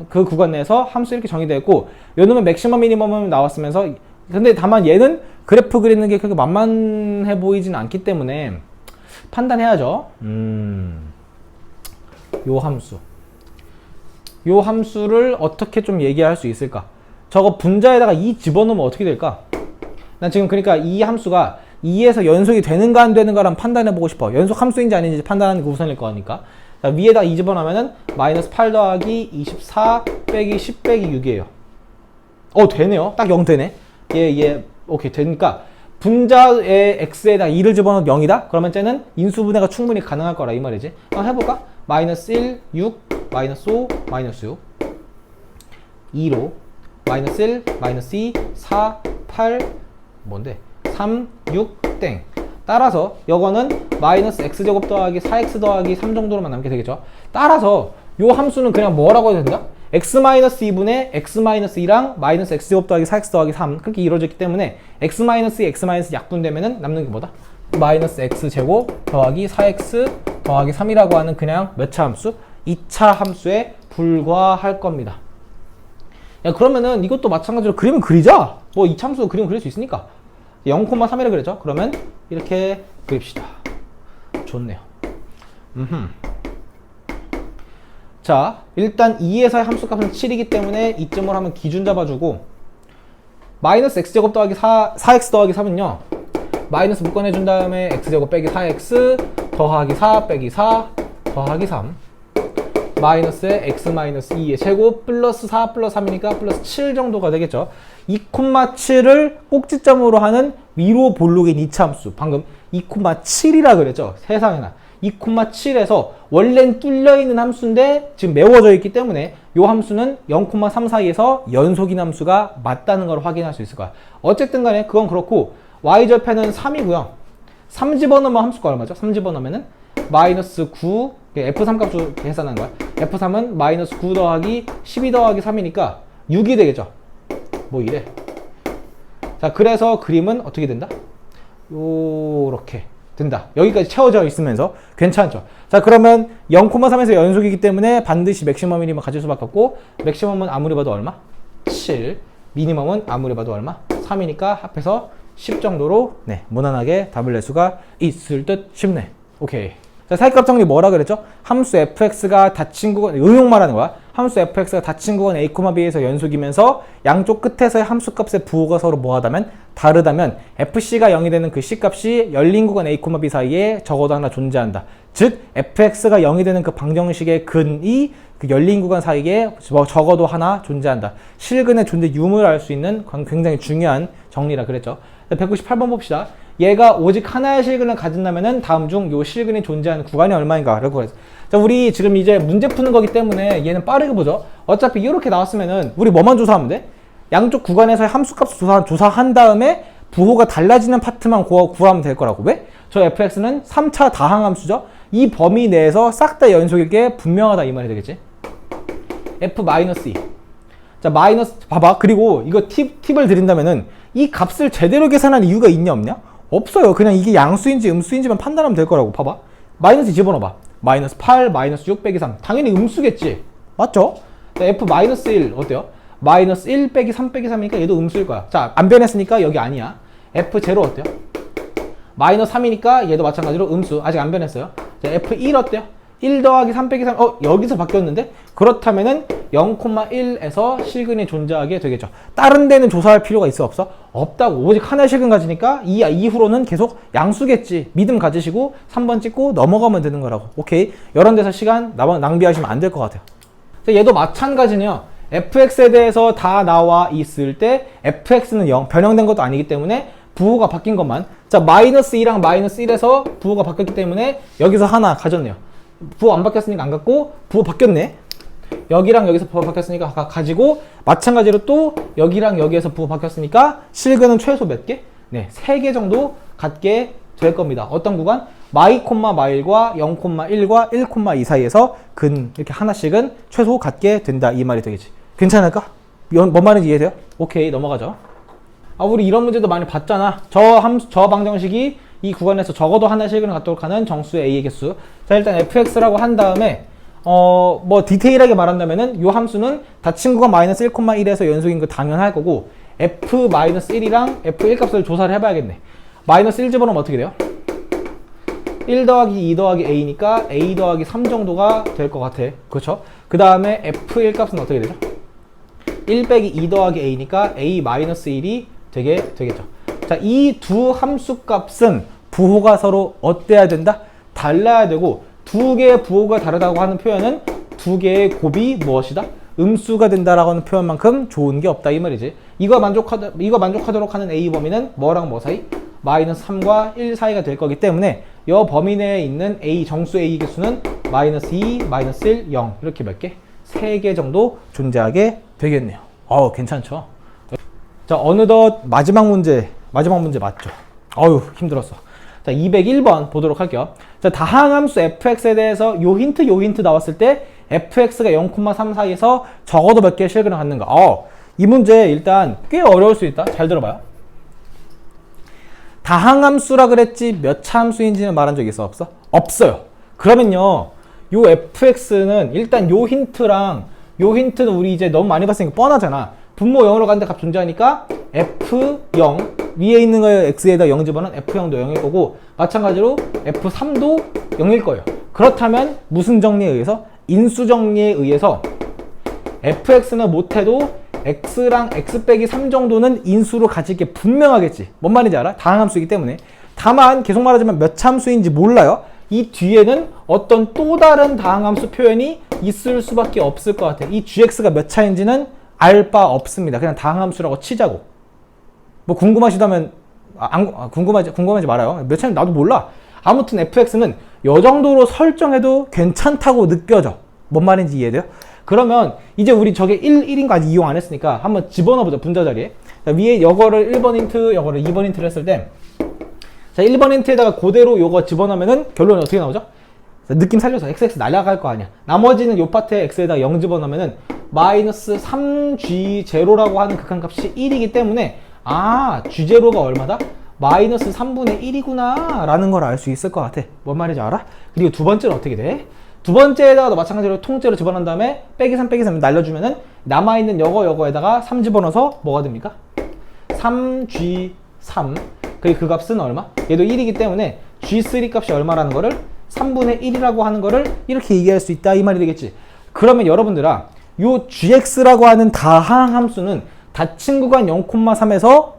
그 구간 내에서 함수 이렇게 정의되어 있고 요 놈은 맥시멈 미니멈은 나왔으면서 근데 다만 얘는 그래프 그리는 게 그렇게 만만해 보이진 않기 때문에 판단해야죠. 요 함수를 어떻게 좀 얘기할 수 있을까? 저거 분자에다가 2 집어넣으면 어떻게 될까? 난 지금 그러니까 이 함수가 2에서 연속이 되는가 안 되는가를 판단해보고 싶어. 연속 함수인지 아닌지 판단하는 게 우선일 거니까. 자, 위에다 2 집어넣으면은 마이너스 8 더하기 24 빼기 10 빼기 6이에요. 되네요. 딱 0 되네. 오케이, 되니까 분자의 x에다 2를 집어넣으면 0이다? 그러면 쟤는 인수분해가 충분히 가능할 거라 이 말이지. 한번 해볼까? 마이너스 1, 6, 마이너스 5, 마이너스 6 2로 마이너스 1, 마이너스 2, 4, 8 뭔데? 3, 6, 땡. 따라서 요거는 마이너스 x제곱 더하기 4x 더하기 3 정도로만 남게 되겠죠. 따라서 요 함수는 그냥 뭐라고 해도 된다? x-2분의 x-2랑 마이너스 x제곱 더하기 4x 더하기 3 그렇게 이루어졌기 때문에 x-2, x- 약분되면은 남는 게 뭐다? 마이너스 x제곱 더하기 4x 더하기 3이라고 하는 그냥 몇 차 함수? 2차 함수에 불과할 겁니다. 야, 그러면은 이것도 마찬가지로 그림을 그리자. 뭐 2차 함수 그림 그릴 수 있으니까 0,3이라 그랬죠? 그러면 이렇게 그립시다. 좋네요. 자, 일단 2에서의 함수값은 7이기 때문에 이점을 하면 기준 잡아주고 마이너스 x제곱 더하기 4x 더하기 3은요 마이너스 묶어내준 다음에 x제곱 빼기 4x 더하기 4 빼기 4 더하기 3 마이너스에 x 마이너스 2의 제곱 플러스 4 플러스 3이니까 플러스 7 정도가 되겠죠. 2,7을 꼭지점으로 하는 위로 볼록인 2차 함수. 방금 2,7이라 그랬죠. 세상에나 2,7에서 원래는 뚫려있는 함수인데 지금 메워져 있기 때문에 이 함수는 0,3 사이에서 연속인 함수가 맞다는 걸 확인할 수 있을 거야. 어쨌든 간에 그건 그렇고 y절편은 3이고요. 3 집어넣으면 함수가 얼마죠? 3 집어넣으면은 마이너스 9 F3 값으로 계산한 거야. F3은 마이너스 9 더하기 12 더하기 3이니까 6이 되겠죠. 뭐 이래. 자, 그래서 그림은 어떻게 된다? 요렇게 된다. 여기까지 채워져 있으면서 괜찮죠. 자, 그러면 0,3에서 연속이기 때문에 반드시 맥시멈 미니멈 가질 수밖에 없고 맥시멈은 아무리 봐도 얼마? 7. 미니멈은 아무리 봐도 얼마? 3이니까 합해서 10 정도로 무난하게 답을 낼 수가 있을 듯 싶네. 오케이. 자, 사이값 정리 뭐라 그랬죠? 함수 fx가 닫힌 구간, 응용 말하는 거야. 함수 fx가 닫힌 구간 a, b에서 연속이면서 양쪽 끝에서의 함수값의 부호가 서로 뭐하다면 다르다면 fc가 0이 되는 그 c값이 열린 구간 a, b 사이에 적어도 하나 존재한다. 즉 fx가 0이 되는 그 방정식의 근이 그 열린 구간 사이에 적어도 하나 존재한다. 실근의 존재 유무를 알 수 있는 굉장히 중요한 정리라 그랬죠. 198번 봅시다. 얘가 오직 하나의 실근을 가진다면은 다음 중 요 실근이 존재하는 구간이 얼마인가 라고 해서 자, 우리 지금 이제 문제 푸는 거기 때문에 얘는 빠르게 보죠. 어차피 이렇게 나왔으면은 우리 뭐만 조사하면 돼? 양쪽 구간에서의 함수값 조사한 다음에 부호가 달라지는 파트만 구하면 될 거라고. 왜? 저 fx는 3차 다항함수죠. 이 범위 내에서 싹 다 연속일 게 분명하다 이 말이 되겠지. f-2. 자, 마이너스, 봐봐. 그리고 이거 팁을 드린다면은 이 값을 제대로 계산한 이유가 있냐 없냐? 없어요. 그냥 이게 양수인지 음수인지만 판단하면 될 거라고. 봐봐. 마이너스 집어넣어봐. 마이너스 8, 마이너스 6 빼기 3. 당연히 음수겠지. 맞죠? 자, f-1 어때요? 마이너스 1 빼기 3 빼기 3이니까 얘도 음수일 거야. 자, 안 변했으니까 여기 아니야. f0 어때요? 마이너스 3이니까 얘도 마찬가지로 음수. 아직 안 변했어요. 자, f1 어때요? 1 더하기 3 빼기 3. 여기서 바뀌었는데? 그렇다면은 0,1에서 실근이 존재하게 되겠죠. 다른 데는 조사할 필요가 있어 없어? 없다고. 오직 하나의 실근 가지니까 이후로는 계속 양수겠지. 믿음 가지시고 3번 찍고 넘어가면 되는 거라고. 오케이. 이런 데서 시간 낭비하시면 안 될 것 같아요. 자, 얘도 마찬가지네요. fx에 대해서 다 나와 있을 때 fx는 0, 변형된 것도 아니기 때문에 부호가 바뀐 것만. 자, 마이너스 2랑 마이너스 1에서 부호가 바뀌었기 때문에 여기서 하나 가졌네요. 부호 안 바뀌었으니까 안 갖고 부호 바뀌었네. 여기랑 여기서 부호 바뀌었으니까 가지고 마찬가지로 또 여기랑 여기에서 부호 바뀌었으니까 실근은 최소 몇 개? 네, 3개 정도 갖게 될 겁니다. 어떤 구간? 마이, 마일과 0,1과 1,2 사이에서 근 이렇게 하나씩은 최소 갖게 된다 이 말이 되겠지. 괜찮을까? 뭔 말인지 이해돼요? 오케이, 넘어가죠. 우리 이런 문제도 많이 봤잖아. 저 방정식이 이 구간에서 적어도 하나의 실근을 갖도록 하는 정수의 a의 개수. 자, 일단 fx라고 한 다음에 뭐 디테일하게 말한다면은 요 함수는 닫힌 구간 마이너스 1,1에서 연속인 거 당연할 거고 f-1이랑 f1 값을 조사를 해봐야겠네. 마이너스 1 집어넣으면 어떻게 돼요? 1 더하기 2 더하기 a니까 a 더하기 3 정도가 될 것 같아. 그렇죠? 그 다음에 f1 값은 어떻게 되죠? 1 빼기 2 더하기 a니까 a 마이너스 1이 되겠죠. 자, 이 두 함수 값은 부호가 서로 어때야 된다? 달라야 되고 두 개의 부호가 다르다고 하는 표현은 두 개의 곱이 무엇이다? 음수가 된다라고 하는 표현만큼 좋은 게 없다 이 말이지. 이거 만족하도록 하는 a 범위는 뭐랑 뭐 사이? 마이너스 3과 1 사이가 될 거기 때문에 이 범위 내에 있는 a 정수 a 개수는 마이너스 2, 마이너스 1, 0 이렇게 몇 개? 3개 정도 존재하게 되겠네요. 괜찮죠? 자, 어느덧 마지막 문제 맞죠? 힘들었어. 자, 201번 보도록 할게요. 자, 다항함수 fx에 대해서 요 힌트 나왔을 때 fx가 0,3 사이에서 적어도 몇 개의 실근을 갖는가. 이 문제 일단 꽤 어려울 수 있다. 잘 들어봐요. 다항함수라 그랬지 몇 차 함수인지는 말한 적 있어 없어? 없어요. 그러면요, 요 fx는 일단 요 힌트는 우리 이제 너무 많이 봤으니까 뻔하잖아. 분모 0으로 가는데 값 존재하니까 f0 위에 있는 거에 x에다 0 집어넣으면 f0도 0일 거고 마찬가지로 f3도 0일 거예요. 그렇다면 무슨 정리에 의해서? 인수 정리에 의해서 fx는 못해도 x랑 x 빼기 3 정도는 인수로 가질 게 분명하겠지. 뭔 말인지 알아? 다항함수이기 때문에. 다만 계속 말하자면 몇 차 함수인지 몰라요. 이 뒤에는 어떤 또 다른 다항함수 표현이 있을 수밖에 없을 것 같아. 이 gx가 몇 차인지는 알 바 없습니다. 그냥 다항함수라고 치자고. 뭐 궁금하시다면 궁금하지 말아요. 몇 차인지 나도 몰라. 아무튼 fx는 이 정도로 설정해도 괜찮다고 느껴져. 뭔 말인지 이해돼요? 그러면 이제 우리 저게 1인 거 아직 이용 안 했으니까 한번 집어넣어보자. 분자 자리에. 자, 위에 요거를 1번 힌트, 요거를 2번 힌트를 했을 때 자, 1번 힌트에다가 그대로 요거 집어넣으면은 결론이 어떻게 나오죠? 자, 느낌 살려서 xx 날아갈 거 아니야. 나머지는 요 파트에 x에다가 0 집어넣으면은 마이너스 3g0라고 하는 극한값이 1이기 때문에 g0가 얼마다? 마이너스 3분의 1이구나 라는 걸 알 수 있을 것 같아. 뭔 말인지 알아? 그리고 두 번째는 어떻게 돼? 두 번째에다가도 마찬가지로 통째로 집어넣은 다음에 빼기 3 날려주면은 남아있는 요거에다가 3 집어넣어서 뭐가 됩니까? 3g3 그 값은 얼마? 얘도 1이기 때문에 g3 값이 얼마라는 거를 3분의 1이라고 하는 거를 이렇게 얘기할 수 있다 이 말이 되겠지. 그러면 여러분들아, 요 gx라고 하는 다항함수는 닫힌 구간 0,3에서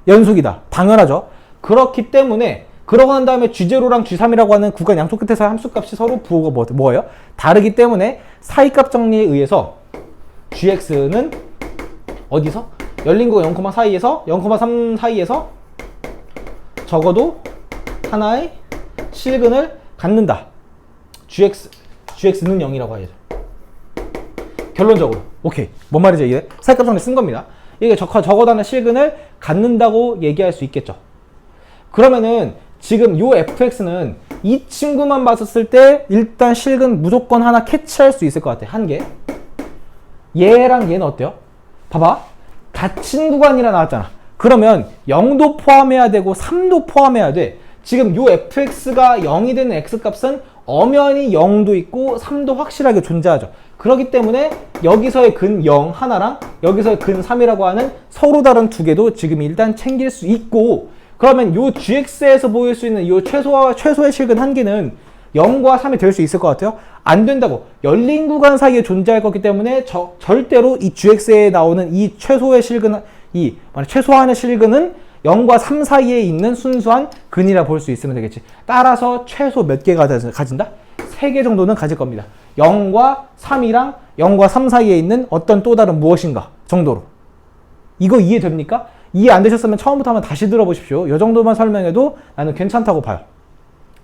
연속이다. 당연하죠. 그렇기 때문에 그러고 난 다음에 g0랑 g3이라고 하는 구간 양쪽 끝에서 함수값이 서로 부호가 뭐예요? 다르기 때문에 사이값 정리에 의해서 gx는 어디서? 열린 구간 0, 사이에서 0,3 사이에서 적어도 하나의 실근을 갖는다. gx는 0이라고 해야죠. 결론적으로. 오케이. 뭔 말이죠 이게? 사이값 정리 쓴 겁니다. 이게 적어도 하나 실근을 갖는다고 얘기할 수 있겠죠. 그러면은 지금 요 fx는 이 친구만 봤었을 때 일단 실근 무조건 하나 캐치할 수 있을 것 같아. 한 개. 얘랑 얘는 어때요? 봐봐. 닫힌 구간이라 나왔잖아. 그러면 0도 포함해야 되고 3도 포함해야 돼. 지금 요 fx가 0이 되는 x값은 엄연히 0도 있고 3도 확실하게 존재하죠. 그렇기 때문에 여기서의 근 0 하나랑 여기서의 근 3이라고 하는 서로 다른 두 개도 지금 일단 챙길 수 있고, 그러면 요 gx에서 보일 수 있는 요 최소의 실근 한 개는 0과 3이 될 수 있을 것 같아요? 안 된다고. 열린 구간 사이에 존재할 거기 때문에 절대로 이 gx에 나오는 이 최소의 실근, 최소한의 실근은 0과 3 사이에 있는 순수한 근이라 볼 수 있으면 되겠지. 따라서 최소 몇 개가 가진다? 3개 정도는 가질 겁니다. 0과 3이랑 0과 3 사이에 있는 어떤 또 다른 무엇인가 정도로. 이거 이해됩니까? 이해 안 되셨으면 처음부터 한번 다시 들어보십시오. 이 정도만 설명해도 나는 괜찮다고 봐요.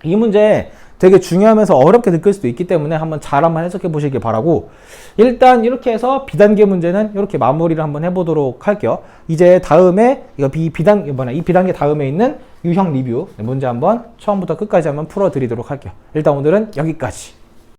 이 문제 되게 중요하면서 어렵게 느낄 수도 있기 때문에 한번 해석해 보시길 바라고, 일단 이렇게 해서 B단계 문제는 이렇게 마무리를 한번 해보도록 할게요. 이제 다음에 이 B단계 다음에 있는 유형 리뷰 문제 한번 처음부터 끝까지 한번 풀어드리도록 할게요. 일단 오늘은 여기까지.